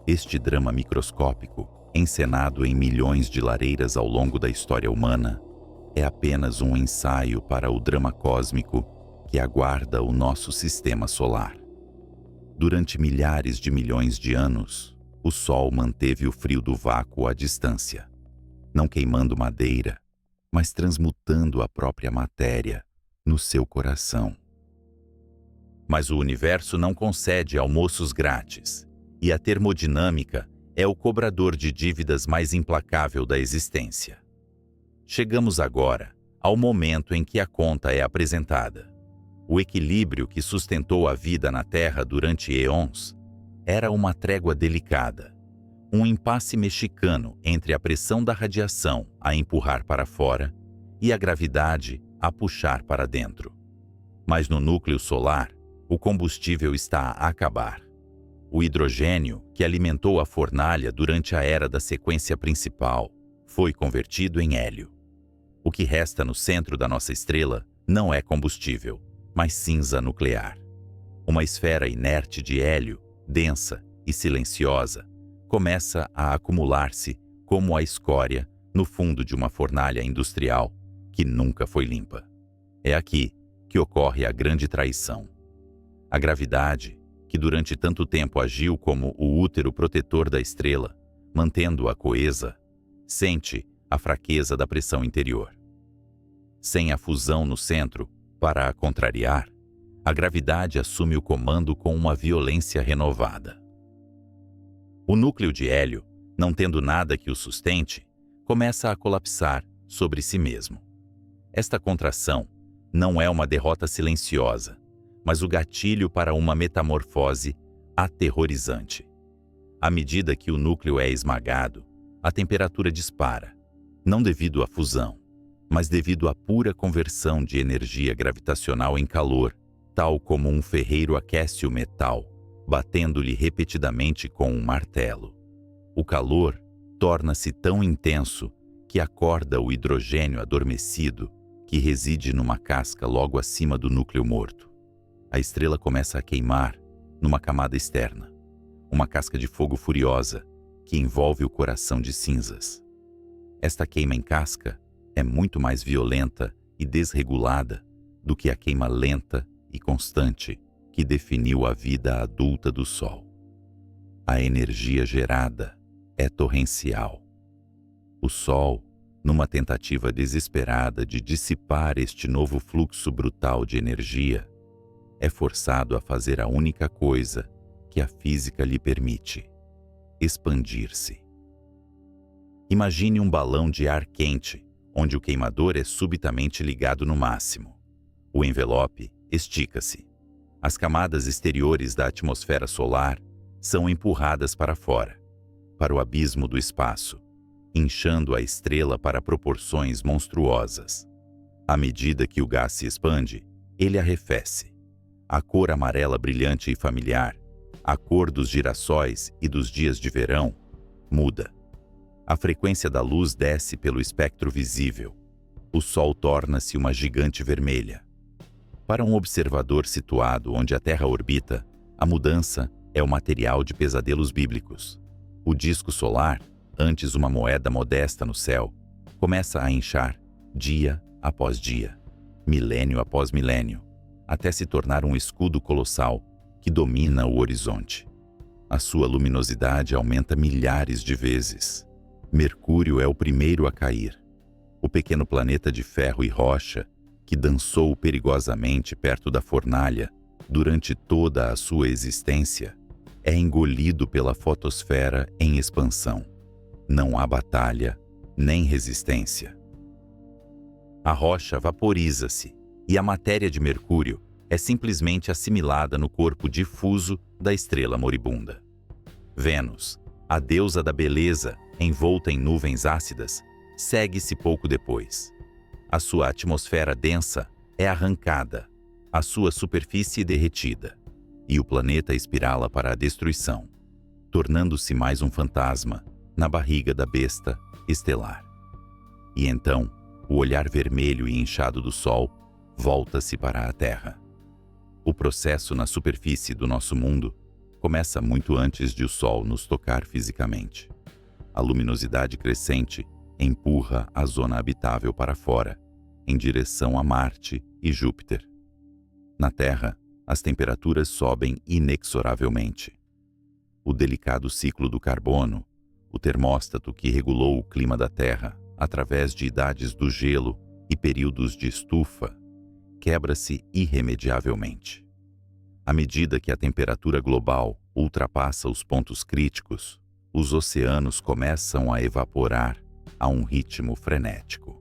Este drama microscópico, encenado em milhões de lareiras ao longo da história humana, é apenas um ensaio para o drama cósmico que aguarda o nosso sistema solar. Durante milhares de milhões de anos, o Sol manteve o frio do vácuo à distância, não queimando madeira, mas transmutando a própria matéria no seu coração. Mas o universo não concede almoços grátis, e a termodinâmica é o cobrador de dívidas mais implacável da existência. Chegamos agora ao momento em que a conta é apresentada. O equilíbrio que sustentou a vida na Terra durante eons era uma trégua delicada, um impasse mexicano entre a pressão da radiação a empurrar para fora e a gravidade a puxar para dentro. Mas no núcleo solar, o combustível está a acabar. O hidrogênio, que alimentou a fornalha durante a era da sequência principal, foi convertido em hélio. O que resta no centro da nossa estrela não é combustível, mas cinza nuclear. Uma esfera inerte de hélio, densa e silenciosa, começa a acumular-se como a escória no fundo de uma fornalha industrial que nunca foi limpa. É aqui que ocorre a grande traição. A gravidade, que durante tanto tempo agiu como o útero protetor da estrela, mantendo-a coesa, sente a fraqueza da pressão interior. Sem a fusão no centro, para a contrariar, a gravidade assume o comando com uma violência renovada. O núcleo de hélio, não tendo nada que o sustente, começa a colapsar sobre si mesmo. Esta contração não é uma derrota silenciosa, mas o gatilho para uma metamorfose aterrorizante. À medida que o núcleo é esmagado, a temperatura dispara, não devido à fusão, mas devido à pura conversão de energia gravitacional em calor, tal como um ferreiro aquece o metal, batendo-lhe repetidamente com um martelo. O calor torna-se tão intenso que acorda o hidrogênio adormecido que reside numa casca logo acima do núcleo morto. A estrela começa a queimar numa camada externa, uma casca de fogo furiosa que envolve o coração de cinzas. Esta queima em casca é muito mais violenta e desregulada do que a queima lenta e constante que definiu a vida adulta do Sol. A energia gerada é torrencial. O Sol, numa tentativa desesperada de dissipar este novo fluxo brutal de energia, é forçado a fazer a única coisa que a física lhe permite: expandir-se. Imagine um balão de ar quente, onde o queimador é subitamente ligado no máximo. O envelope estica-se. As camadas exteriores da atmosfera solar são empurradas para fora, para o abismo do espaço, inchando a estrela para proporções monstruosas. À medida que o gás se expande, ele arrefece. A cor amarela brilhante e familiar, a cor dos girassóis e dos dias de verão, muda. A frequência da luz desce pelo espectro visível. O Sol torna-se uma gigante vermelha. Para um observador situado onde a Terra orbita, a mudança é o material de pesadelos bíblicos. O disco solar, antes uma moeda modesta no céu, começa a inchar dia após dia, milênio após milênio, até se tornar um escudo colossal que domina o horizonte. A sua luminosidade aumenta milhares de vezes. Mercúrio é o primeiro a cair. O pequeno planeta de ferro e rocha, que dançou perigosamente perto da fornalha durante toda a sua existência, é engolido pela fotosfera em expansão. Não há batalha, nem resistência. A rocha vaporiza-se e a matéria de Mercúrio é simplesmente assimilada no corpo difuso da estrela moribunda. Vênus, a deusa da beleza, envolta em nuvens ácidas, segue-se pouco depois. A sua atmosfera densa é arrancada, a sua superfície derretida, e o planeta espirala para a destruição, tornando-se mais um fantasma na barriga da besta estelar. E então, o olhar vermelho e inchado do Sol volta-se para a Terra. O processo na superfície do nosso mundo começa muito antes de o Sol nos tocar fisicamente. A luminosidade crescente empurra a zona habitável para fora, em direção a Marte e Júpiter. Na Terra, as temperaturas sobem inexoravelmente. O delicado ciclo do carbono, o termóstato que regulou o clima da Terra através de idades do gelo e períodos de estufa, quebra-se irremediavelmente. À medida que a temperatura global ultrapassa os pontos críticos, os oceanos começam a evaporar a um ritmo frenético.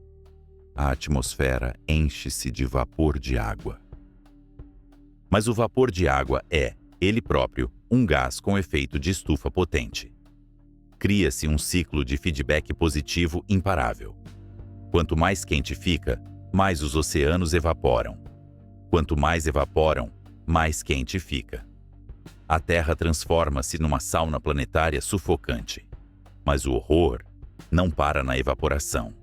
A atmosfera enche-se de vapor de água. Mas o vapor de água é, ele próprio, um gás com efeito de estufa potente. Cria-se um ciclo de feedback positivo imparável. Quanto mais quente fica, mais os oceanos evaporam. Quanto mais evaporam, mais quente fica. A Terra transforma-se numa sauna planetária sufocante. Mas o horror não para na evaporação.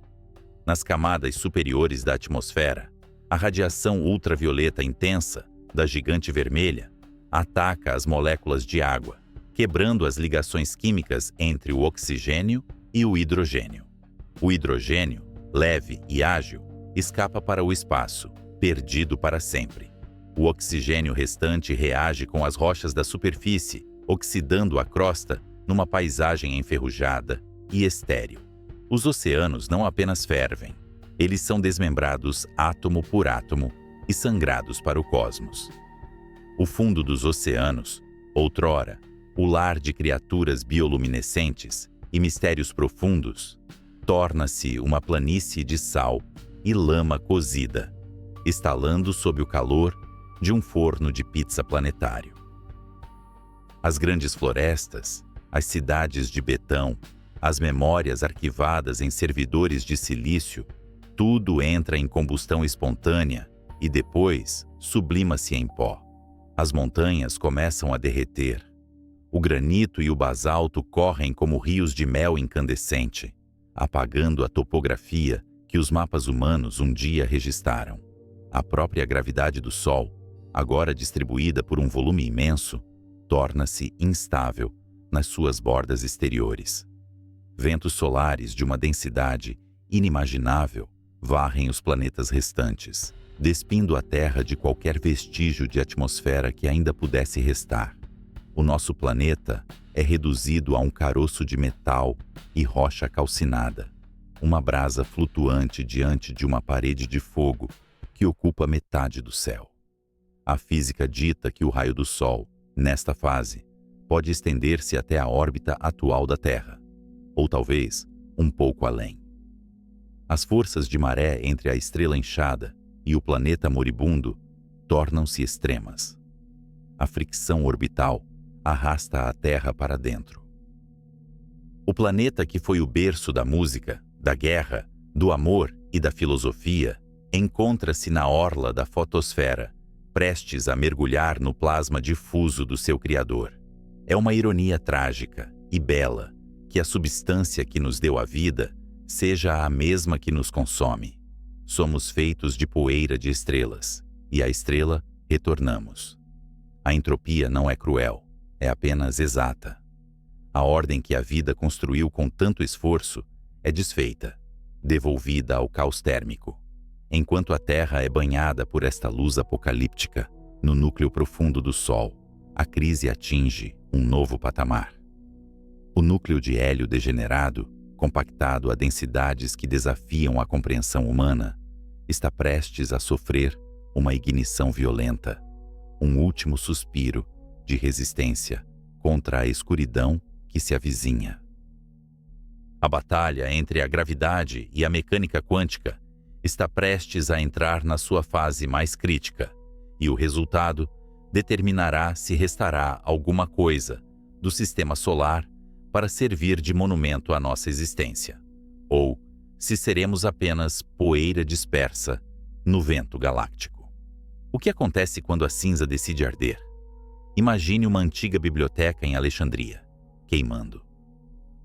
Nas camadas superiores da atmosfera, a radiação ultravioleta intensa da gigante vermelha ataca as moléculas de água, quebrando as ligações químicas entre o oxigênio e o hidrogênio. O hidrogênio, leve e ágil, escapa para o espaço, perdido para sempre. O oxigênio restante reage com as rochas da superfície, oxidando a crosta numa paisagem enferrujada e estéril. Os oceanos não apenas fervem, eles são desmembrados átomo por átomo e sangrados para o cosmos. O fundo dos oceanos, outrora, o lar de criaturas bioluminescentes e mistérios profundos, torna-se uma planície de sal e lama cozida, estalando sob o calor de um forno de pizza planetário. As grandes florestas, as cidades de betão, as memórias arquivadas em servidores de silício, tudo entra em combustão espontânea e depois sublima-se em pó. As montanhas começam a derreter. O granito e o basalto correm como rios de mel incandescente, apagando a topografia que os mapas humanos um dia registraram. A própria gravidade do Sol, agora distribuída por um volume imenso, torna-se instável nas suas bordas exteriores. Ventos solares de uma densidade inimaginável varrem os planetas restantes, despindo a Terra de qualquer vestígio de atmosfera que ainda pudesse restar. O nosso planeta é reduzido a um caroço de metal e rocha calcinada, uma brasa flutuante diante de uma parede de fogo que ocupa metade do céu. A física dita que o raio do Sol, nesta fase, pode estender-se até a órbita atual da Terra, ou talvez um pouco além. As forças de maré entre a estrela inchada e o planeta moribundo tornam-se extremas. A fricção orbital arrasta a Terra para dentro. O planeta que foi o berço da música, da guerra, do amor e da filosofia encontra-se na orla da fotosfera, prestes a mergulhar no plasma difuso do seu Criador. É uma ironia trágica e bela que a substância que nos deu a vida seja a mesma que nos consome. Somos feitos de poeira de estrelas, e à estrela retornamos. A entropia não é cruel, é apenas exata. A ordem que a vida construiu com tanto esforço é desfeita, devolvida ao caos térmico. Enquanto a Terra é banhada por esta luz apocalíptica, no núcleo profundo do Sol, a crise atinge um novo patamar. O núcleo de hélio degenerado, compactado a densidades que desafiam a compreensão humana, está prestes a sofrer uma ignição violenta, um último suspiro de resistência contra a escuridão que se avizinha. A batalha entre a gravidade e a mecânica quântica está prestes a entrar na sua fase mais crítica, e o resultado determinará se restará alguma coisa do sistema solar para servir de monumento à nossa existência, ou se seremos apenas poeira dispersa no vento galáctico. O que acontece quando a cinza decide arder? Imagine uma antiga biblioteca em Alexandria, queimando.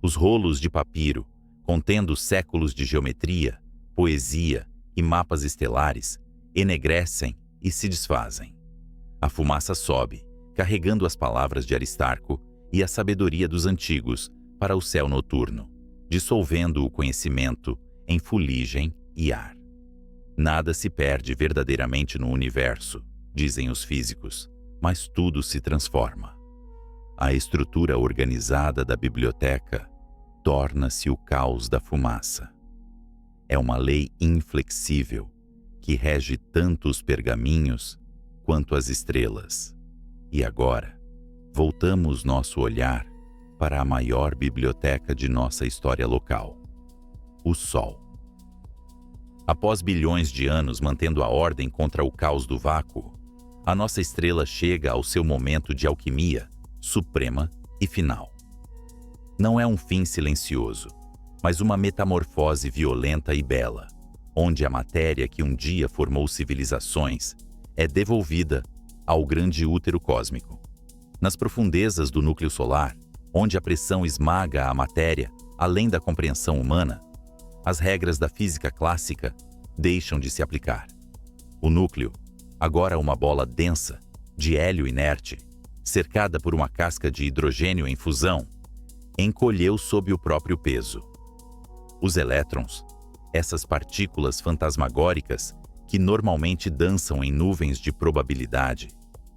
Os rolos de papiro, contendo séculos de geometria, poesia e mapas estelares, enegrecem e se desfazem. A fumaça sobe, carregando as palavras de Aristarco e a sabedoria dos antigos para o céu noturno, dissolvendo o conhecimento em fuligem e ar. Nada se perde verdadeiramente no universo, dizem os físicos, mas tudo se transforma. A estrutura organizada da biblioteca torna-se o caos da fumaça. É uma lei inflexível que rege tanto os pergaminhos quanto as estrelas. E agora, voltamos nosso olhar para a maior biblioteca de nossa história local, o Sol. Após bilhões de anos mantendo a ordem contra o caos do vácuo, a nossa estrela chega ao seu momento de alquimia suprema e final. Não é um fim silencioso, mas uma metamorfose violenta e bela, onde a matéria que um dia formou civilizações é devolvida ao grande útero cósmico. Nas profundezas do núcleo solar, onde a pressão esmaga a matéria além da compreensão humana, as regras da física clássica deixam de se aplicar. O núcleo, agora uma bola densa, de hélio inerte, cercada por uma casca de hidrogênio em fusão, encolheu sob o próprio peso. Os elétrons, essas partículas fantasmagóricas que normalmente dançam em nuvens de probabilidade,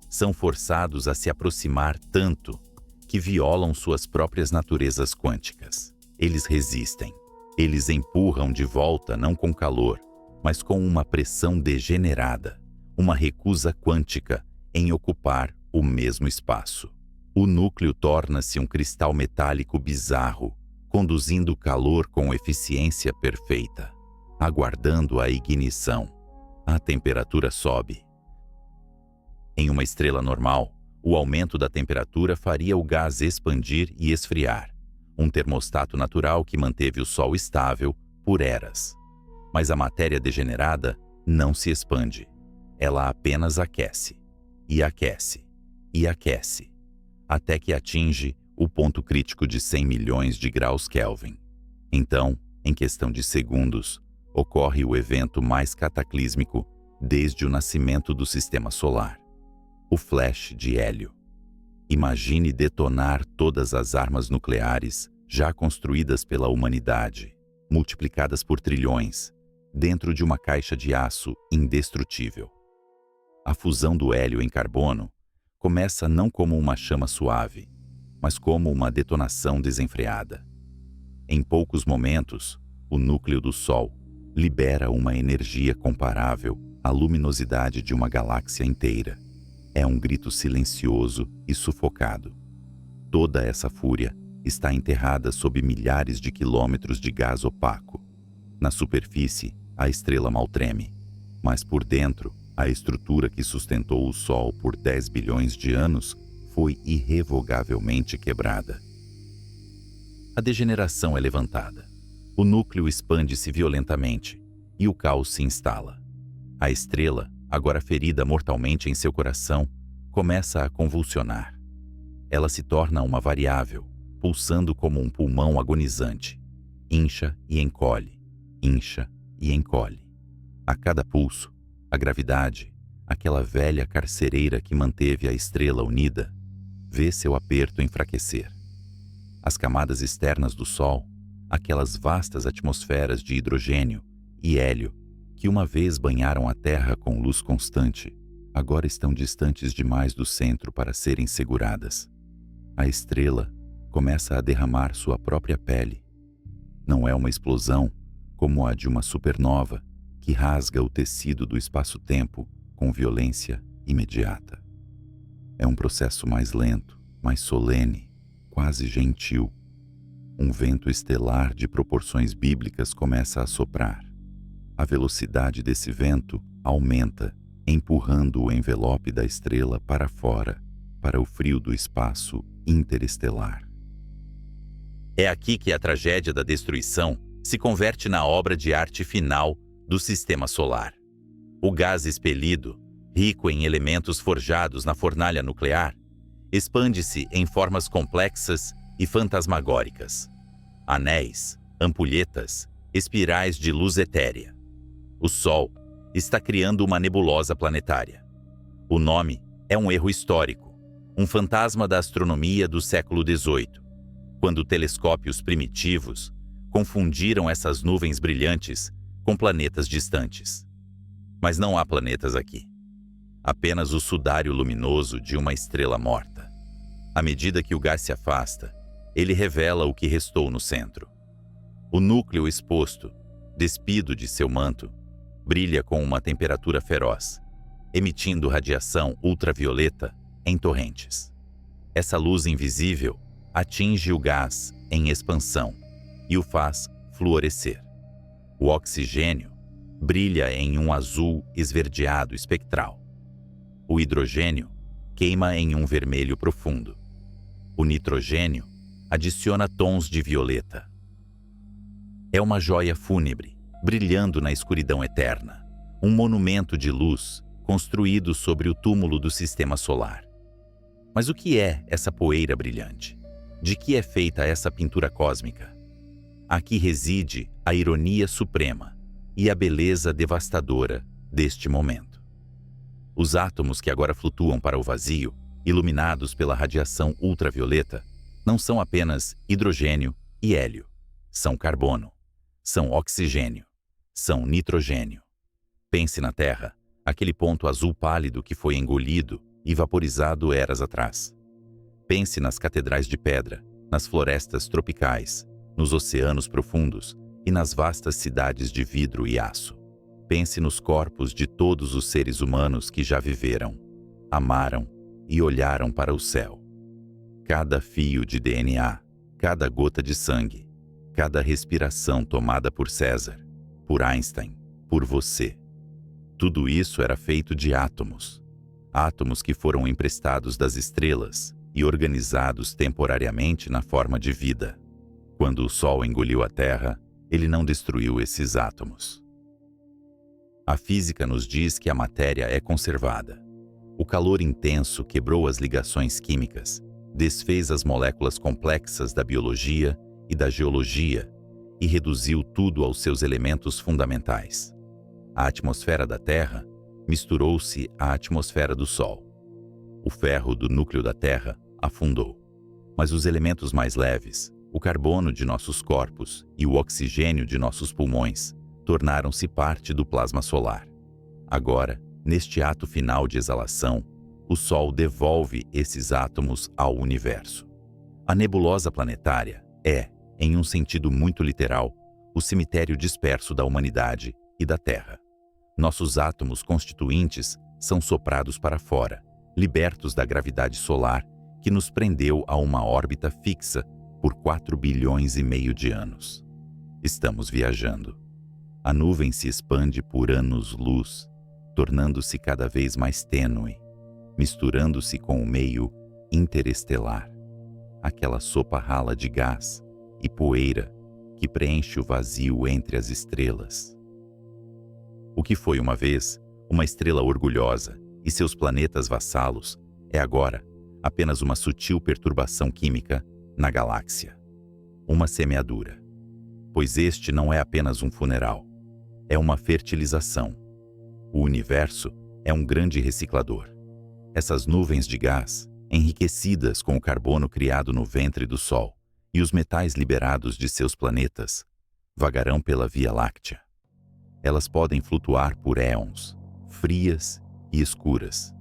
são forçados a se aproximar tanto que violam suas próprias naturezas quânticas. Eles resistem. Eles empurram de volta não com calor, mas com uma pressão degenerada, uma recusa quântica em ocupar o mesmo espaço. O núcleo torna-se um cristal metálico bizarro, conduzindo calor com eficiência perfeita. Aguardando a ignição, a temperatura sobe. Em uma estrela normal, o aumento da temperatura faria o gás expandir e esfriar, um termostato natural que manteve o Sol estável por eras. Mas a matéria degenerada não se expande. Ela apenas aquece, e aquece, e aquece, até que atinge o ponto crítico de 100 milhões de graus Kelvin. Então, em questão de segundos, ocorre o evento mais cataclísmico desde o nascimento do Sistema Solar: o flash de hélio. Imagine detonar todas as armas nucleares já construídas pela humanidade, multiplicadas por trilhões, dentro de uma caixa de aço indestrutível. A fusão do hélio em carbono começa não como uma chama suave, mas como uma detonação desenfreada. Em poucos momentos, o núcleo do Sol libera uma energia comparável à luminosidade de uma galáxia inteira. É um grito silencioso e sufocado. Toda essa fúria está enterrada sob milhares de quilômetros de gás opaco. Na superfície, a estrela mal treme, mas por dentro, a estrutura que sustentou o Sol por 10 bilhões de anos foi irrevogavelmente quebrada. A degeneração é levantada. O núcleo expande-se violentamente e o caos se instala. A estrela, agora ferida mortalmente em seu coração, começa a convulsionar. Ela se torna uma variável, pulsando como um pulmão agonizante. Incha e encolhe, incha e encolhe. A cada pulso, a gravidade, aquela velha carcereira que manteve a estrela unida, vê seu aperto enfraquecer. As camadas externas do Sol, aquelas vastas atmosferas de hidrogênio e hélio que uma vez banharam a Terra com luz constante, agora estão distantes demais do centro para serem seguradas. A estrela começa a derramar sua própria pele. Não é uma explosão como a de uma supernova que rasga o tecido do espaço-tempo com violência imediata. É um processo mais lento, mais solene, quase gentil. Um vento estelar de proporções bíblicas começa a soprar. A velocidade desse vento aumenta, empurrando o envelope da estrela para fora, para o frio do espaço interestelar. É aqui que a tragédia da destruição se converte na obra de arte final do Sistema Solar. O gás expelido, rico em elementos forjados na fornalha nuclear, expande-se em formas complexas e fantasmagóricas. Anéis, ampulhetas, espirais de luz etérea. O Sol está criando uma nebulosa planetária. O nome é um erro histórico, um fantasma da astronomia do século XVIII, quando telescópios primitivos confundiram essas nuvens brilhantes com planetas distantes. Mas não há planetas aqui. Apenas o sudário luminoso de uma estrela morta. À medida que o gás se afasta, ele revela o que restou no centro. O núcleo exposto, despido de seu manto, brilha com uma temperatura feroz, emitindo radiação ultravioleta em torrentes. Essa luz invisível atinge o gás em expansão e o faz fluorescer. O oxigênio brilha em um azul esverdeado espectral. O hidrogênio queima em um vermelho profundo. O nitrogênio adiciona tons de violeta. É uma joia fúnebre, brilhando na escuridão eterna, um monumento de luz construído sobre o túmulo do Sistema Solar. Mas o que é essa poeira brilhante? De que é feita essa pintura cósmica? Aqui reside a ironia suprema e a beleza devastadora deste momento. Os átomos que agora flutuam para o vazio, iluminados pela radiação ultravioleta, não são apenas hidrogênio e hélio. São carbono, são oxigênio, são nitrogênio. Pense na Terra, aquele ponto azul pálido que foi engolido e vaporizado eras atrás. Pense nas catedrais de pedra, nas florestas tropicais, nos oceanos profundos e nas vastas cidades de vidro e aço. Pense nos corpos de todos os seres humanos que já viveram, amaram e olharam para o céu. Cada fio de DNA, cada gota de sangue, cada respiração tomada por César, por Einstein, por você. Tudo isso era feito de átomos. Átomos que foram emprestados das estrelas e organizados temporariamente na forma de vida. Quando o Sol engoliu a Terra, ele não destruiu esses átomos. A física nos diz que a matéria é conservada. O calor intenso quebrou as ligações químicas, desfez as moléculas complexas da biologia e da geologia e reduziu tudo aos seus elementos fundamentais. A atmosfera da Terra misturou-se à atmosfera do Sol. O ferro do núcleo da Terra afundou. Mas os elementos mais leves, o carbono de nossos corpos e o oxigênio de nossos pulmões, tornaram-se parte do plasma solar. Agora, neste ato final de exalação, o Sol devolve esses átomos ao universo. A nebulosa planetária é, em um sentido muito literal, o cemitério disperso da humanidade e da Terra. Nossos átomos constituintes são soprados para fora, libertos da gravidade solar que nos prendeu a uma órbita fixa por 4 bilhões e meio de anos. Estamos viajando. A nuvem se expande por anos-luz, tornando-se cada vez mais tênue, misturando-se com o meio interestelar, aquela sopa rala de gás e poeira que preenche o vazio entre as estrelas. O que foi uma vez uma estrela orgulhosa e seus planetas vassalos é agora apenas uma sutil perturbação química na galáxia. Uma semeadura. Pois este não é apenas um funeral, é uma fertilização. O universo é um grande reciclador. Essas nuvens de gás, enriquecidas com o carbono criado no ventre do Sol e os metais liberados de seus planetas, vagarão pela Via Láctea. Elas podem flutuar por éons, frias e escuras.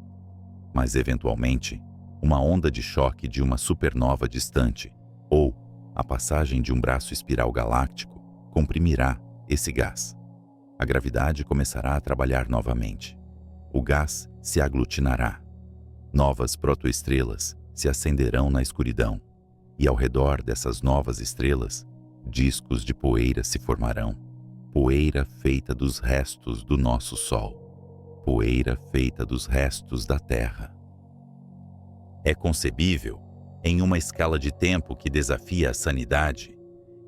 Mas, eventualmente, uma onda de choque de uma supernova distante, ou a passagem de um braço espiral galáctico, comprimirá esse gás. A gravidade começará a trabalhar novamente. O gás se aglutinará. Novas protoestrelas se acenderão na escuridão, e ao redor dessas novas estrelas, discos de poeira se formarão. Poeira feita dos restos do nosso Sol. Poeira feita dos restos da Terra. É concebível, em uma escala de tempo que desafia a sanidade,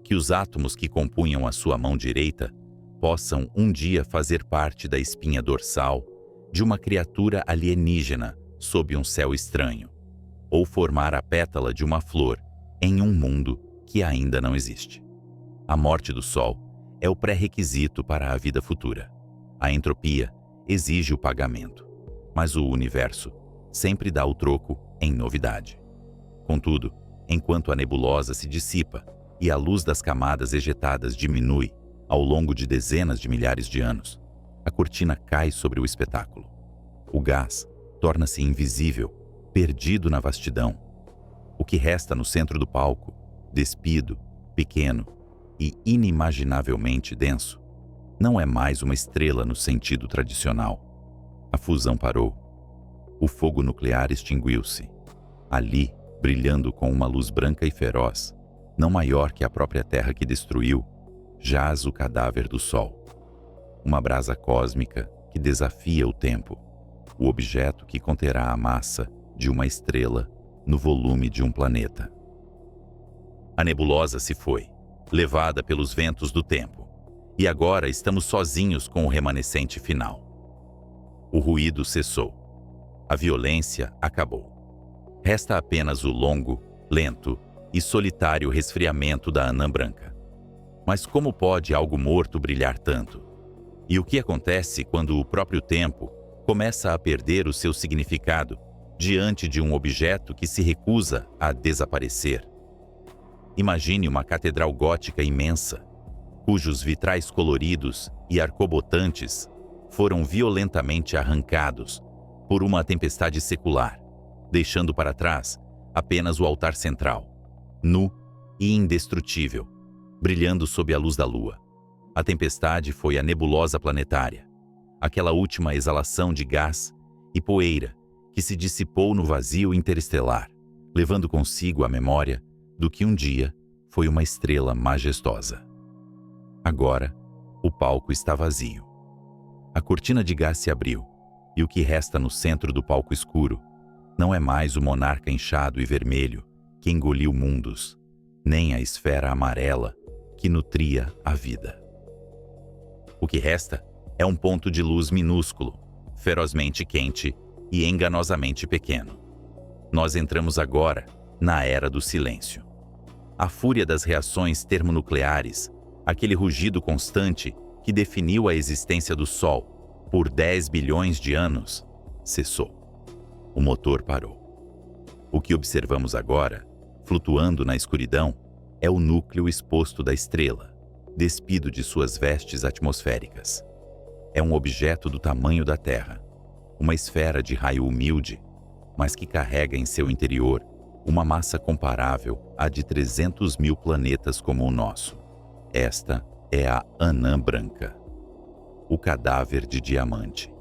que os átomos que compunham a sua mão direita possam um dia fazer parte da espinha dorsal de uma criatura alienígena sob um céu estranho, ou formar a pétala de uma flor em um mundo que ainda não existe. A morte do Sol é o pré-requisito para a vida futura. A entropia exige o pagamento, mas o universo sempre dá o troco em novidade. Contudo, enquanto a nebulosa se dissipa e a luz das camadas ejetadas diminui ao longo de dezenas de milhares de anos, a cortina cai sobre o espetáculo. O gás torna-se invisível, perdido na vastidão. O que resta no centro do palco, despido, pequeno e inimaginavelmente denso, não é mais uma estrela no sentido tradicional. A fusão parou. O fogo nuclear extinguiu-se. Ali, brilhando com uma luz branca e feroz, não maior que a própria Terra que destruiu, jaz o cadáver do Sol. Uma brasa cósmica que desafia o tempo, o objeto que conterá a massa de uma estrela no volume de um planeta. A nebulosa se foi, levada pelos ventos do tempo, e agora estamos sozinhos com o remanescente final. O ruído cessou. A violência acabou. Resta apenas o longo, lento e solitário resfriamento da anã branca. Mas como pode algo morto brilhar tanto? E o que acontece quando o próprio tempo começa a perder o seu significado diante de um objeto que se recusa a desaparecer? Imagine uma catedral gótica imensa, cujos vitrais coloridos e arcobotantes foram violentamente arrancados por uma tempestade secular, deixando para trás apenas o altar central, nu e indestrutível, brilhando sob a luz da lua. A tempestade foi a nebulosa planetária, aquela última exalação de gás e poeira que se dissipou no vazio interestelar, levando consigo a memória do que um dia foi uma estrela majestosa. Agora, o palco está vazio. A cortina de gás se abriu, e o que resta no centro do palco escuro não é mais o monarca inchado e vermelho que engoliu mundos, nem a esfera amarela que nutria a vida. O que resta é um ponto de luz minúsculo, ferozmente quente e enganosamente pequeno. Nós entramos agora na Era do Silêncio. A fúria das reações termonucleares, aquele rugido constante que definiu a existência do Sol por 10 bilhões de anos, cessou. O motor parou. O que observamos agora, flutuando na escuridão, é o núcleo exposto da estrela, despido de suas vestes atmosféricas. É um objeto do tamanho da Terra, uma esfera de raio humilde, mas que carrega em seu interior uma massa comparável à de 300 mil planetas como o nosso. Esta é a Anã Branca, o cadáver de diamante.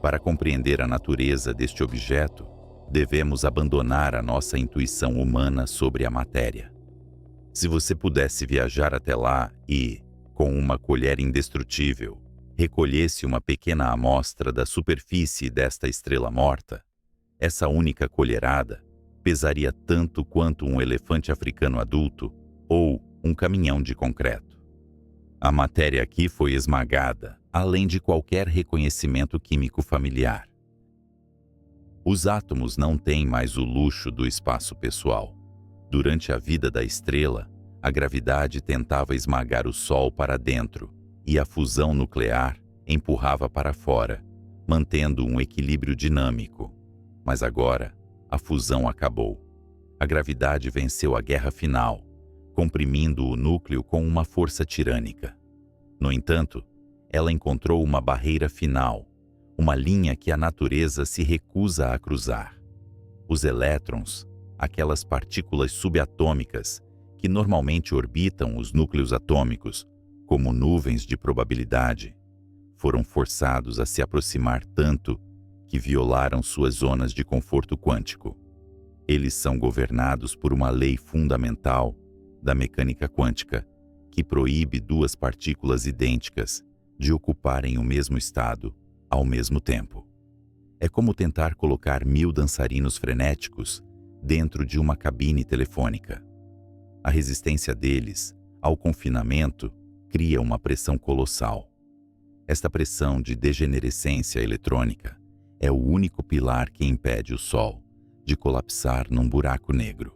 Para compreender a natureza deste objeto, devemos abandonar a nossa intuição humana sobre a matéria. Se você pudesse viajar até lá e, com uma colher indestrutível, recolhesse uma pequena amostra da superfície desta estrela morta, essa única colherada pesaria tanto quanto um elefante africano adulto ou um caminhão de concreto. A matéria aqui foi esmagada, além de qualquer reconhecimento químico familiar. Os átomos não têm mais o luxo do espaço pessoal. Durante a vida da estrela, a gravidade tentava esmagar o Sol para dentro e a fusão nuclear empurrava para fora, mantendo um equilíbrio dinâmico. Mas agora, a fusão acabou. A gravidade venceu a guerra final, comprimindo o núcleo com uma força tirânica. No entanto, ela encontrou uma barreira final, uma linha que a natureza se recusa a cruzar. Os elétrons, aquelas partículas subatômicas que normalmente orbitam os núcleos atômicos como nuvens de probabilidade, foram forçados a se aproximar tanto que violaram suas zonas de conforto quântico. Eles são governados por uma lei fundamental da mecânica quântica que proíbe duas partículas idênticas de ocuparem o mesmo estado ao mesmo tempo. É como tentar colocar 1000 dançarinos frenéticos dentro de uma cabine telefônica. A resistência deles ao confinamento cria uma pressão colossal. Esta pressão de degenerescência eletrônica é o único pilar que impede o Sol de colapsar num buraco negro.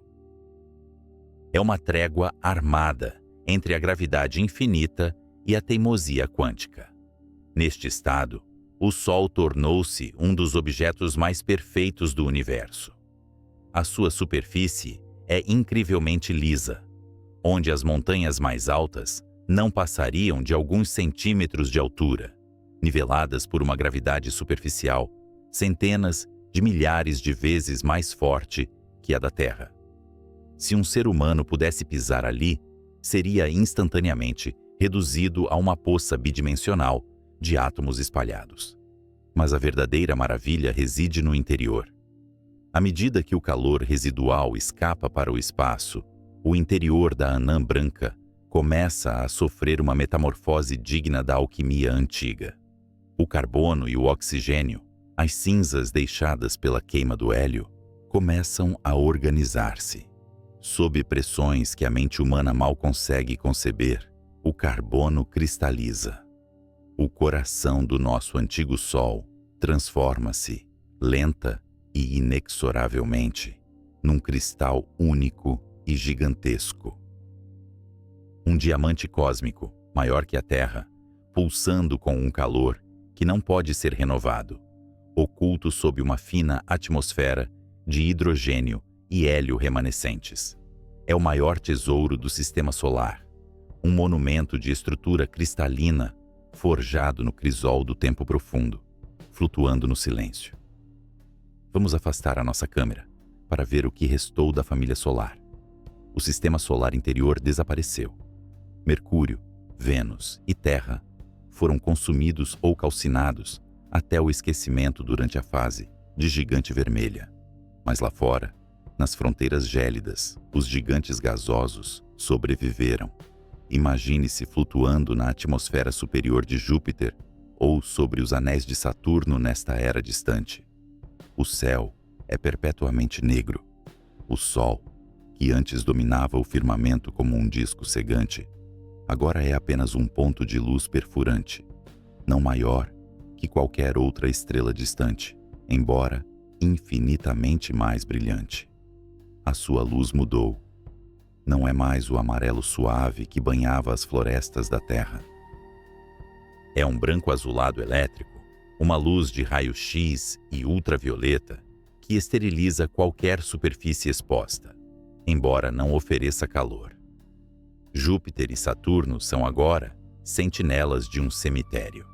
É uma trégua armada entre a gravidade infinita e a teimosia quântica. Neste estado, o Sol tornou-se um dos objetos mais perfeitos do universo. A sua superfície é incrivelmente lisa, onde as montanhas mais altas não passariam de alguns centímetros de altura, niveladas por uma gravidade superficial centenas de milhares de vezes mais forte que a da Terra. Se um ser humano pudesse pisar ali, seria instantaneamente reduzido a uma poça bidimensional de átomos espalhados. Mas a verdadeira maravilha reside no interior. À medida que o calor residual escapa para o espaço, o interior da Anã Branca começa a sofrer uma metamorfose digna da alquimia antiga. O carbono e o oxigênio, as cinzas deixadas pela queima do hélio, começam a organizar-se. Sob pressões que a mente humana mal consegue conceber, o carbono cristaliza. O coração do nosso antigo Sol transforma-se, lenta e inexoravelmente, num cristal único e gigantesco. Um diamante cósmico, maior que a Terra, pulsando com um calor que não pode ser renovado, oculto sob uma fina atmosfera de hidrogênio e hélio remanescentes. É o maior tesouro do sistema solar, um monumento de estrutura cristalina forjado no crisol do tempo profundo, flutuando no silêncio. Vamos afastar a nossa câmera para ver o que restou da família solar. O sistema solar interior desapareceu. Mercúrio, Vênus e Terra foram consumidos ou calcinados até o esquecimento durante a fase de gigante vermelha. Mas lá fora, nas fronteiras gélidas, os gigantes gasosos sobreviveram. Imagine-se flutuando na atmosfera superior de Júpiter ou sobre os anéis de Saturno nesta era distante. O céu é perpetuamente negro. O Sol, que antes dominava o firmamento como um disco cegante, agora é apenas um ponto de luz perfurante, não maior que qualquer outra estrela distante, embora infinitamente mais brilhante. A sua luz mudou. Não é mais o amarelo suave que banhava as florestas da Terra. É um branco azulado elétrico, uma luz de raio-x e ultravioleta que esteriliza qualquer superfície exposta, embora não ofereça calor. Júpiter e Saturno são agora sentinelas de um cemitério.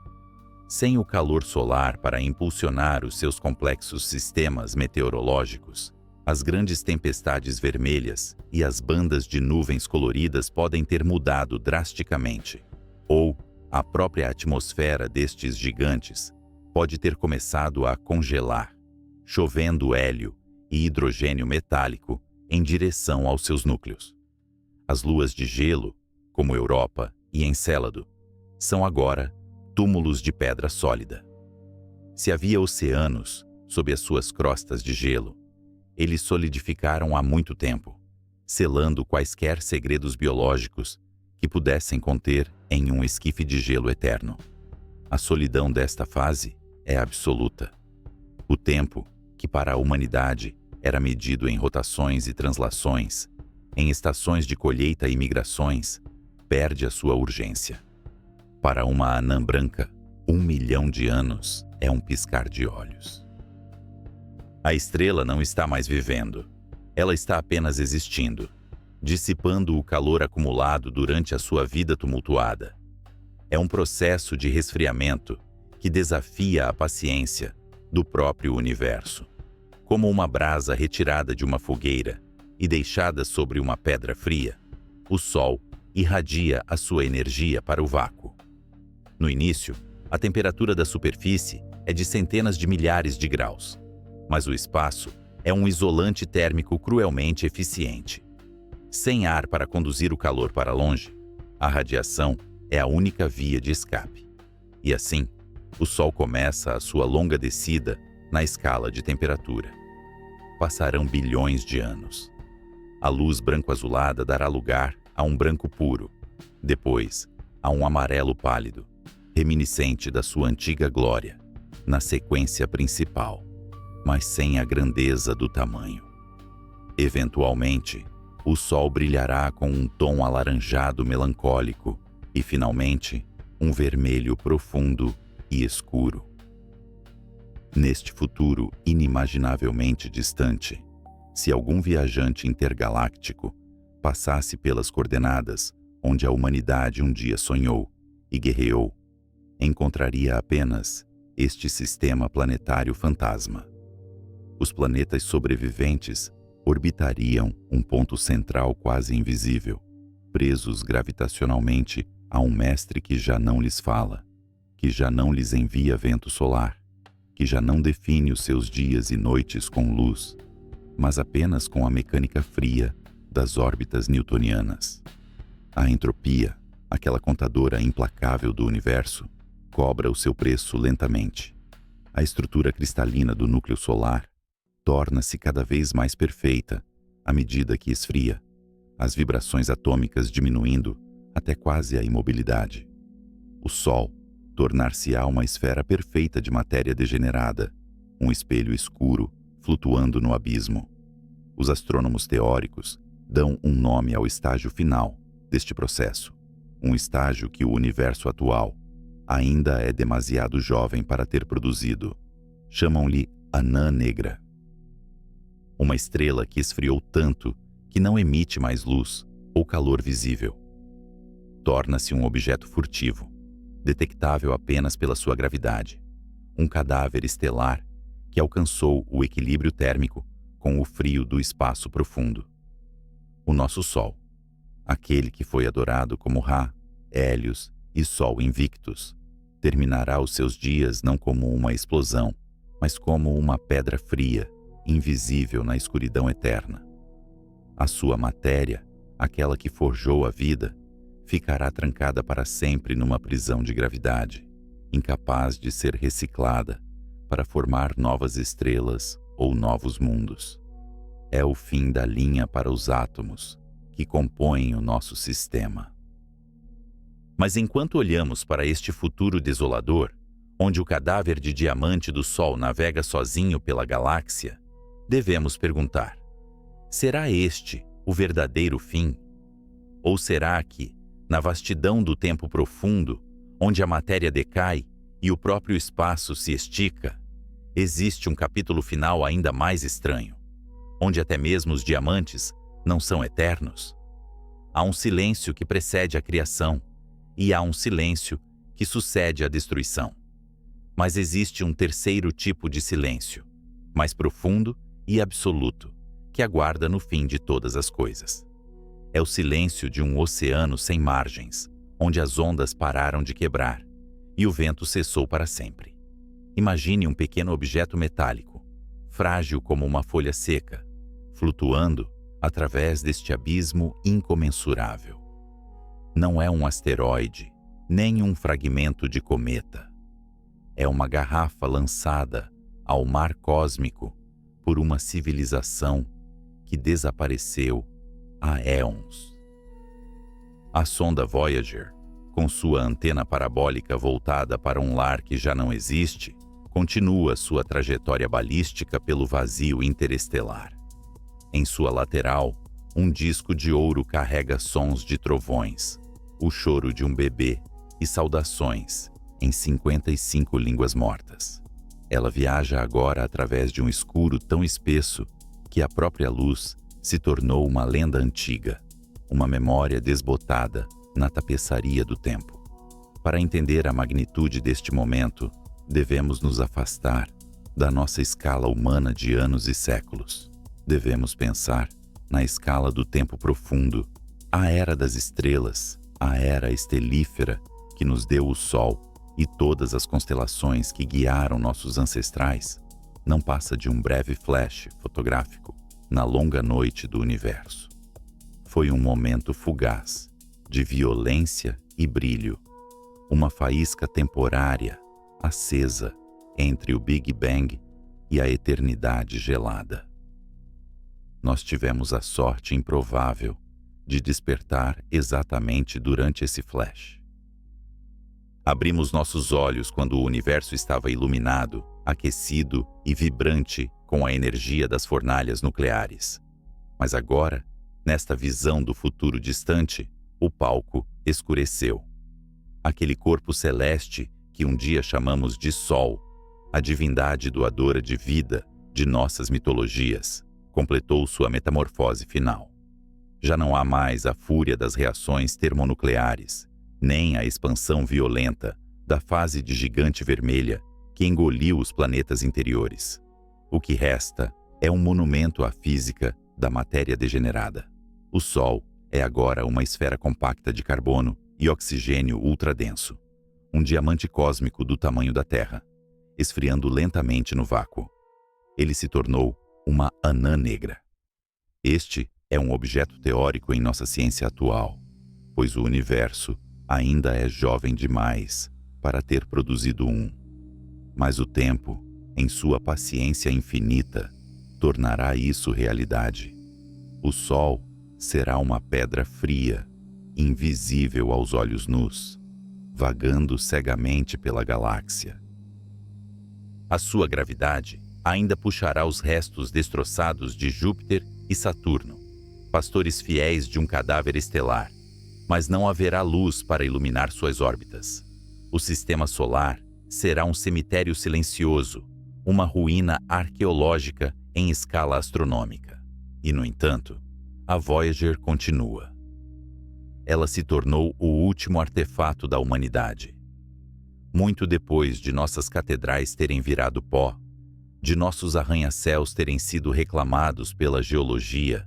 Sem o calor solar para impulsionar os seus complexos sistemas meteorológicos, as grandes tempestades vermelhas e as bandas de nuvens coloridas podem ter mudado drasticamente, ou a própria atmosfera destes gigantes pode ter começado a congelar, chovendo hélio e hidrogênio metálico em direção aos seus núcleos. As luas de gelo, como Europa e Encélado, são agora túmulos de pedra sólida. Se havia oceanos sob as suas crostas de gelo, eles solidificaram há muito tempo, selando quaisquer segredos biológicos que pudessem conter em um esquife de gelo eterno. A solidão desta fase é absoluta. O tempo, que para a humanidade era medido em rotações e translações, em estações de colheita e migrações, perde a sua urgência. Para uma anã branca, 1 milhão de anos é um piscar de olhos. A estrela não está mais vivendo. Ela está apenas existindo, dissipando o calor acumulado durante a sua vida tumultuada. É um processo de resfriamento que desafia a paciência do próprio universo. Como uma brasa retirada de uma fogueira e deixada sobre uma pedra fria, o Sol irradia a sua energia para o vácuo. No início, a temperatura da superfície é de centenas de milhares de graus, mas o espaço é um isolante térmico cruelmente eficiente. Sem ar para conduzir o calor para longe, a radiação é a única via de escape. E assim, o Sol começa a sua longa descida na escala de temperatura. Passarão bilhões de anos. A luz branco-azulada dará lugar a um branco puro, depois a um amarelo pálido, reminiscente da sua antiga glória, na sequência principal, mas sem a grandeza do tamanho. Eventualmente, o Sol brilhará com um tom alaranjado melancólico e, finalmente, um vermelho profundo e escuro. Neste futuro inimaginavelmente distante, se algum viajante intergaláctico passasse pelas coordenadas onde a humanidade um dia sonhou e guerreou, encontraria apenas este sistema planetário fantasma. Os planetas sobreviventes orbitariam um ponto central quase invisível, presos gravitacionalmente a um mestre que já não lhes fala, que já não lhes envia vento solar, que já não define os seus dias e noites com luz, mas apenas com a mecânica fria das órbitas newtonianas. A entropia, aquela contadora implacável do universo, cobra o seu preço lentamente. A estrutura cristalina do núcleo solar torna-se cada vez mais perfeita à medida que esfria, as vibrações atômicas diminuindo até quase a imobilidade. O Sol tornar-se-á uma esfera perfeita de matéria degenerada, um espelho escuro flutuando no abismo. Os astrônomos teóricos dão um nome ao estágio final deste processo, um estágio que o universo atual ainda é demasiado jovem para ter produzido. Chamam-lhe anã negra. Uma estrela que esfriou tanto que não emite mais luz ou calor visível. Torna-se um objeto furtivo, detectável apenas pela sua gravidade, um cadáver estelar que alcançou o equilíbrio térmico com o frio do espaço profundo. O nosso Sol, aquele que foi adorado como Ra, Hélios e Sol Invictus, terminará os seus dias não como uma explosão, mas como uma pedra fria, invisível na escuridão eterna. A sua matéria, aquela que forjou a vida, ficará trancada para sempre numa prisão de gravidade, incapaz de ser reciclada para formar novas estrelas ou novos mundos. É o fim da linha para os átomos que compõem o nosso sistema. Mas enquanto olhamos para este futuro desolador, onde o cadáver de diamante do Sol navega sozinho pela galáxia, devemos perguntar: Será este o verdadeiro fim? Ou será que, na vastidão do tempo profundo, onde a matéria decai e o próprio espaço se estica, existe um capítulo final ainda mais estranho, onde até mesmo os diamantes não são eternos? Há um silêncio que precede a criação e há um silêncio que sucede à destruição. Mas existe um terceiro tipo de silêncio, mais profundo e absoluto, que aguarda no fim de todas as coisas. É o silêncio de um oceano sem margens, onde as ondas pararam de quebrar e o vento cessou para sempre. Imagine um pequeno objeto metálico, frágil como uma folha seca, flutuando através deste abismo incomensurável. Não é um asteroide, nem um fragmento de cometa. É uma garrafa lançada ao mar cósmico por uma civilização que desapareceu há éons. A sonda Voyager, com sua antena parabólica voltada para um lar que já não existe, continua sua trajetória balística pelo vazio interestelar. Em sua lateral, um disco de ouro carrega sons de trovões, o choro de um bebê e saudações em 55 línguas mortas. Ela viaja agora através de um escuro tão espesso que a própria luz se tornou uma lenda antiga, uma memória desbotada na tapeçaria do tempo. Para entender a magnitude deste momento, devemos nos afastar da nossa escala humana de anos e séculos. Devemos pensar na escala do tempo profundo, a era das estrelas, a era estelífera que nos deu o Sol e todas as constelações que guiaram nossos ancestrais, não passa de um breve flash fotográfico na longa noite do universo. Foi um momento fugaz, de violência e brilho, uma faísca temporária, acesa entre o Big Bang e a eternidade gelada. Nós tivemos a sorte improvável de despertar exatamente durante esse flash. Abrimos nossos olhos quando o universo estava iluminado, aquecido e vibrante com a energia das fornalhas nucleares. Mas agora, nesta visão do futuro distante, o palco escureceu. Aquele corpo celeste que um dia chamamos de Sol, a divindade doadora de vida de nossas mitologias, completou sua metamorfose final. Já não há mais a fúria das reações termonucleares, nem a expansão violenta da fase de gigante vermelha que engoliu os planetas interiores. O que resta é um monumento à física da matéria degenerada. O Sol é agora uma esfera compacta de carbono e oxigênio ultradenso, um diamante cósmico do tamanho da Terra, esfriando lentamente no vácuo. Ele se tornou uma anã negra. Este é um objeto teórico em nossa ciência atual, pois o universo ainda é jovem demais para ter produzido um. Mas o tempo, em sua paciência infinita, tornará isso realidade. O Sol será uma pedra fria, invisível aos olhos nus, vagando cegamente pela galáxia. A sua gravidade ainda puxará os restos destroçados de Júpiter e Saturno, pastores fiéis de um cadáver estelar, mas não haverá luz para iluminar suas órbitas. O sistema solar será um cemitério silencioso, uma ruína arqueológica em escala astronômica. E, no entanto, a Voyager continua. Ela se tornou o último artefato da humanidade. Muito depois de nossas catedrais terem virado pó, de nossos arranha-céus terem sido reclamados pela geologia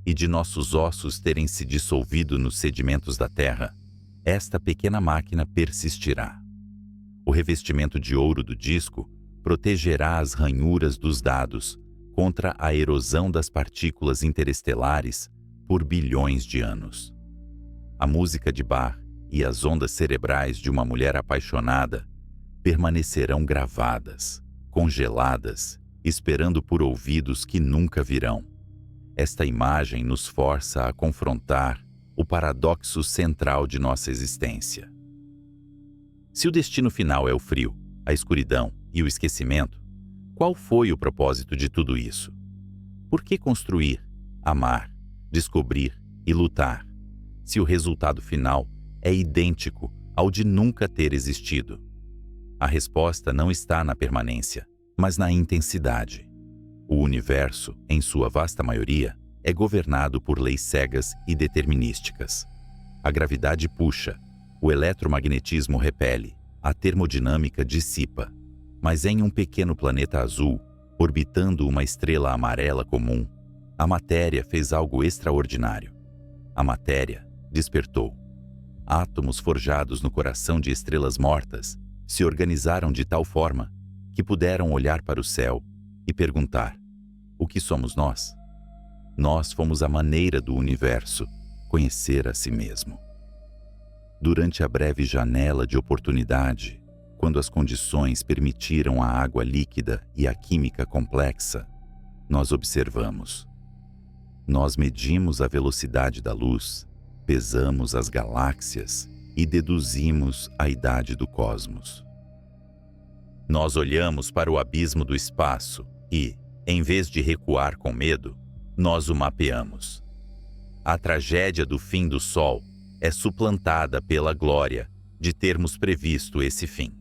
e de nossos ossos terem se dissolvido nos sedimentos da Terra, esta pequena máquina persistirá. O revestimento de ouro do disco protegerá as ranhuras dos dados contra a erosão das partículas interestelares por bilhões de anos. A música de Bach e as ondas cerebrais de uma mulher apaixonada permanecerão gravadas, congeladas, esperando por ouvidos que nunca virão. Esta imagem nos força a confrontar o paradoxo central de nossa existência. Se o destino final é o frio, a escuridão e o esquecimento, qual foi o propósito de tudo isso? Por que construir, amar, descobrir e lutar, se o resultado final é idêntico ao de nunca ter existido? A resposta não está na permanência, mas na intensidade. O universo, em sua vasta maioria, é governado por leis cegas e determinísticas. A gravidade puxa, o eletromagnetismo repele, a termodinâmica dissipa. Mas em um pequeno planeta azul, orbitando uma estrela amarela comum, a matéria fez algo extraordinário. A matéria despertou. Átomos forjados no coração de estrelas mortas se organizaram de tal forma que puderam olhar para o céu e perguntar: o que somos nós? Nós fomos a maneira do universo conhecer a si mesmo. Durante a breve janela de oportunidade, quando as condições permitiram a água líquida e a química complexa, nós observamos. Nós medimos a velocidade da luz, pesamos as galáxias e deduzimos a idade do cosmos. Nós olhamos para o abismo do espaço e, em vez de recuar com medo, nós o mapeamos. A tragédia do fim do Sol é suplantada pela glória de termos previsto esse fim.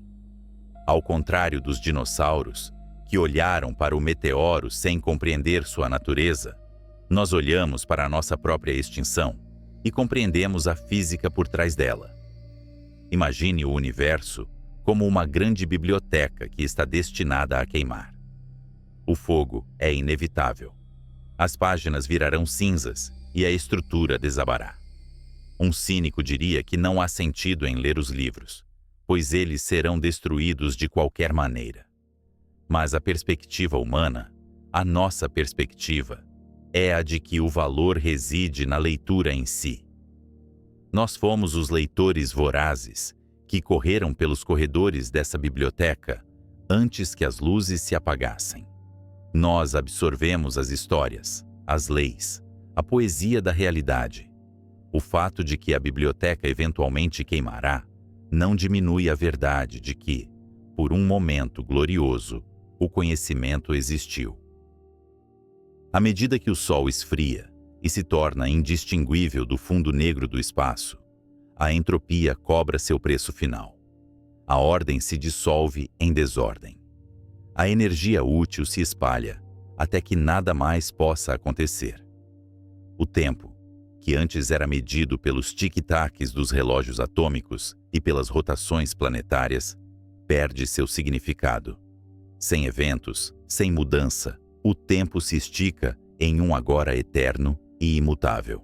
Ao contrário dos dinossauros, que olharam para o meteoro sem compreender sua natureza, nós olhamos para a nossa própria extinção e compreendemos a física por trás dela. Imagine o universo como uma grande biblioteca que está destinada a queimar. O fogo é inevitável. As páginas virarão cinzas e a estrutura desabará. Um cínico diria que não há sentido em ler os livros, pois eles serão destruídos de qualquer maneira. Mas a perspectiva humana, a nossa perspectiva, é a de que o valor reside na leitura em si. Nós fomos os leitores vorazes que correram pelos corredores dessa biblioteca antes que as luzes se apagassem. Nós absorvemos as histórias, as leis, a poesia da realidade. O fato de que a biblioteca eventualmente queimará não diminui a verdade de que, por um momento glorioso, o conhecimento existiu. À medida que o Sol esfria e se torna indistinguível do fundo negro do espaço, a entropia cobra seu preço final. A ordem se dissolve em desordem. A energia útil se espalha até que nada mais possa acontecer. O tempo, que antes era medido pelos tic-tacs dos relógios atômicos e pelas rotações planetárias, perde seu significado. Sem eventos, sem mudança, o tempo se estica em um agora eterno e imutável.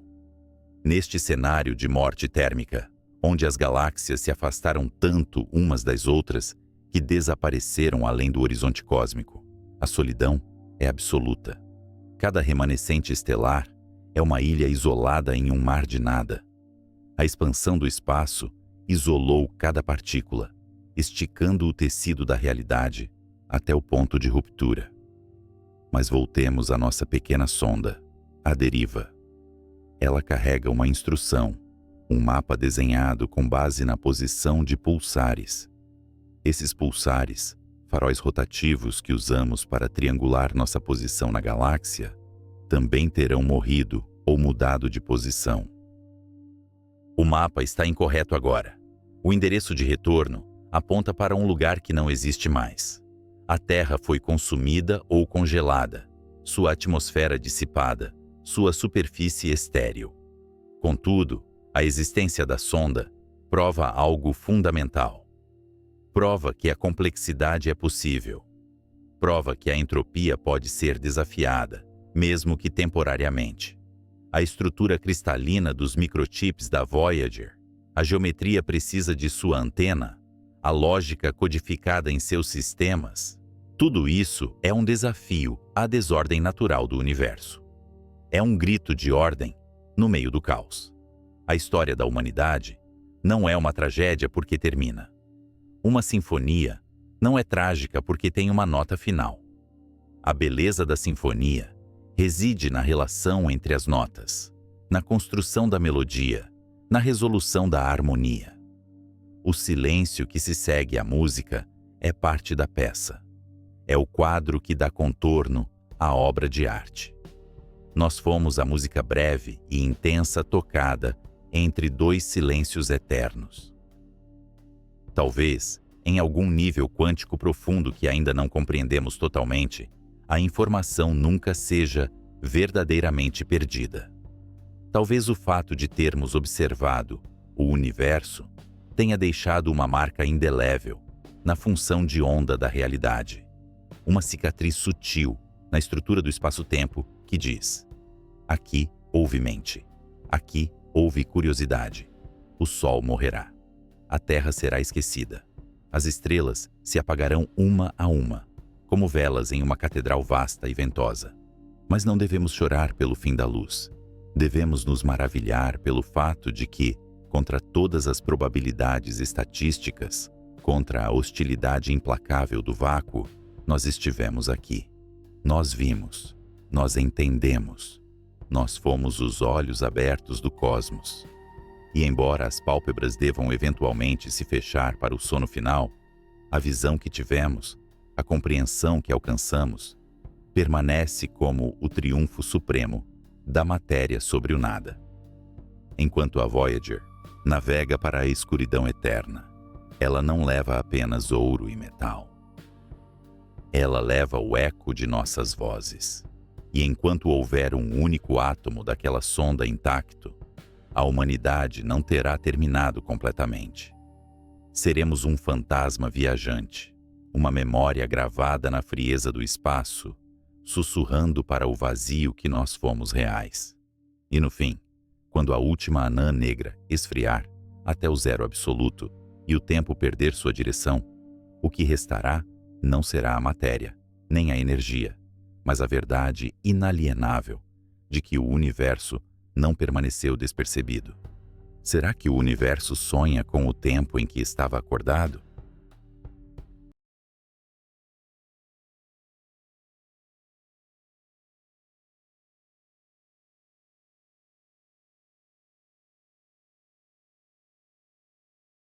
Neste cenário de morte térmica, onde as galáxias se afastaram tanto umas das outras que desapareceram além do horizonte cósmico, a solidão é absoluta. Cada remanescente estelar é uma ilha isolada em um mar de nada. A expansão do espaço isolou cada partícula, esticando o tecido da realidade até o ponto de ruptura. Mas voltemos à nossa pequena sonda, a deriva. Ela carrega uma instrução, um mapa desenhado com base na posição de pulsares. Esses pulsares, faróis rotativos que usamos para triangular nossa posição na galáxia, também terão morrido ou mudado de posição. O mapa está incorreto agora. O endereço de retorno aponta para um lugar que não existe mais. A Terra foi consumida ou congelada, sua atmosfera dissipada, sua superfície estéril. Contudo, a existência da sonda prova algo fundamental. Prova que a complexidade é possível. Prova que a entropia pode ser desafiada, mesmo que temporariamente. A estrutura cristalina dos microchips da Voyager, a geometria precisa de sua antena, a lógica codificada em seus sistemas, tudo isso é um desafio à desordem natural do universo. É um grito de ordem no meio do caos. A história da humanidade não é uma tragédia porque termina. Uma sinfonia não é trágica porque tem uma nota final. A beleza da sinfonia reside na relação entre as notas, na construção da melodia, na resolução da harmonia. O silêncio que se segue à música é parte da peça. É o quadro que dá contorno à obra de arte. Nós fomos a música breve e intensa tocada entre dois silêncios eternos. Talvez, em algum nível quântico profundo que ainda não compreendemos totalmente, a informação nunca seja verdadeiramente perdida. Talvez o fato de termos observado o universo tenha deixado uma marca indelével na função de onda da realidade, uma cicatriz sutil na estrutura do espaço-tempo que diz: aqui houve mente, aqui houve curiosidade, o sol morrerá, a terra será esquecida, as estrelas se apagarão uma a uma, como velas em uma catedral vasta e ventosa. Mas não devemos chorar pelo fim da luz. Devemos nos maravilhar pelo fato de que, contra todas as probabilidades estatísticas, contra a hostilidade implacável do vácuo, nós estivemos aqui. Nós vimos, nós entendemos, nós fomos os olhos abertos do cosmos. E embora as pálpebras devam eventualmente se fechar para o sono final, a visão que tivemos, a compreensão que alcançamos, permanece como o triunfo supremo da matéria sobre o nada. Enquanto a Voyager navega para a escuridão eterna, ela não leva apenas ouro e metal. Ela leva o eco de nossas vozes. E enquanto houver um único átomo daquela sonda intacto, a humanidade não terá terminado completamente. Seremos um fantasma viajante, uma memória gravada na frieza do espaço, sussurrando para o vazio que nós fomos reais. E no fim, quando a última anã negra esfriar até o zero absoluto e o tempo perder sua direção, o que restará não será a matéria, nem a energia, mas a verdade inalienável de que o universo não permaneceu despercebido. Será que o universo sonha com o tempo em que estava acordado?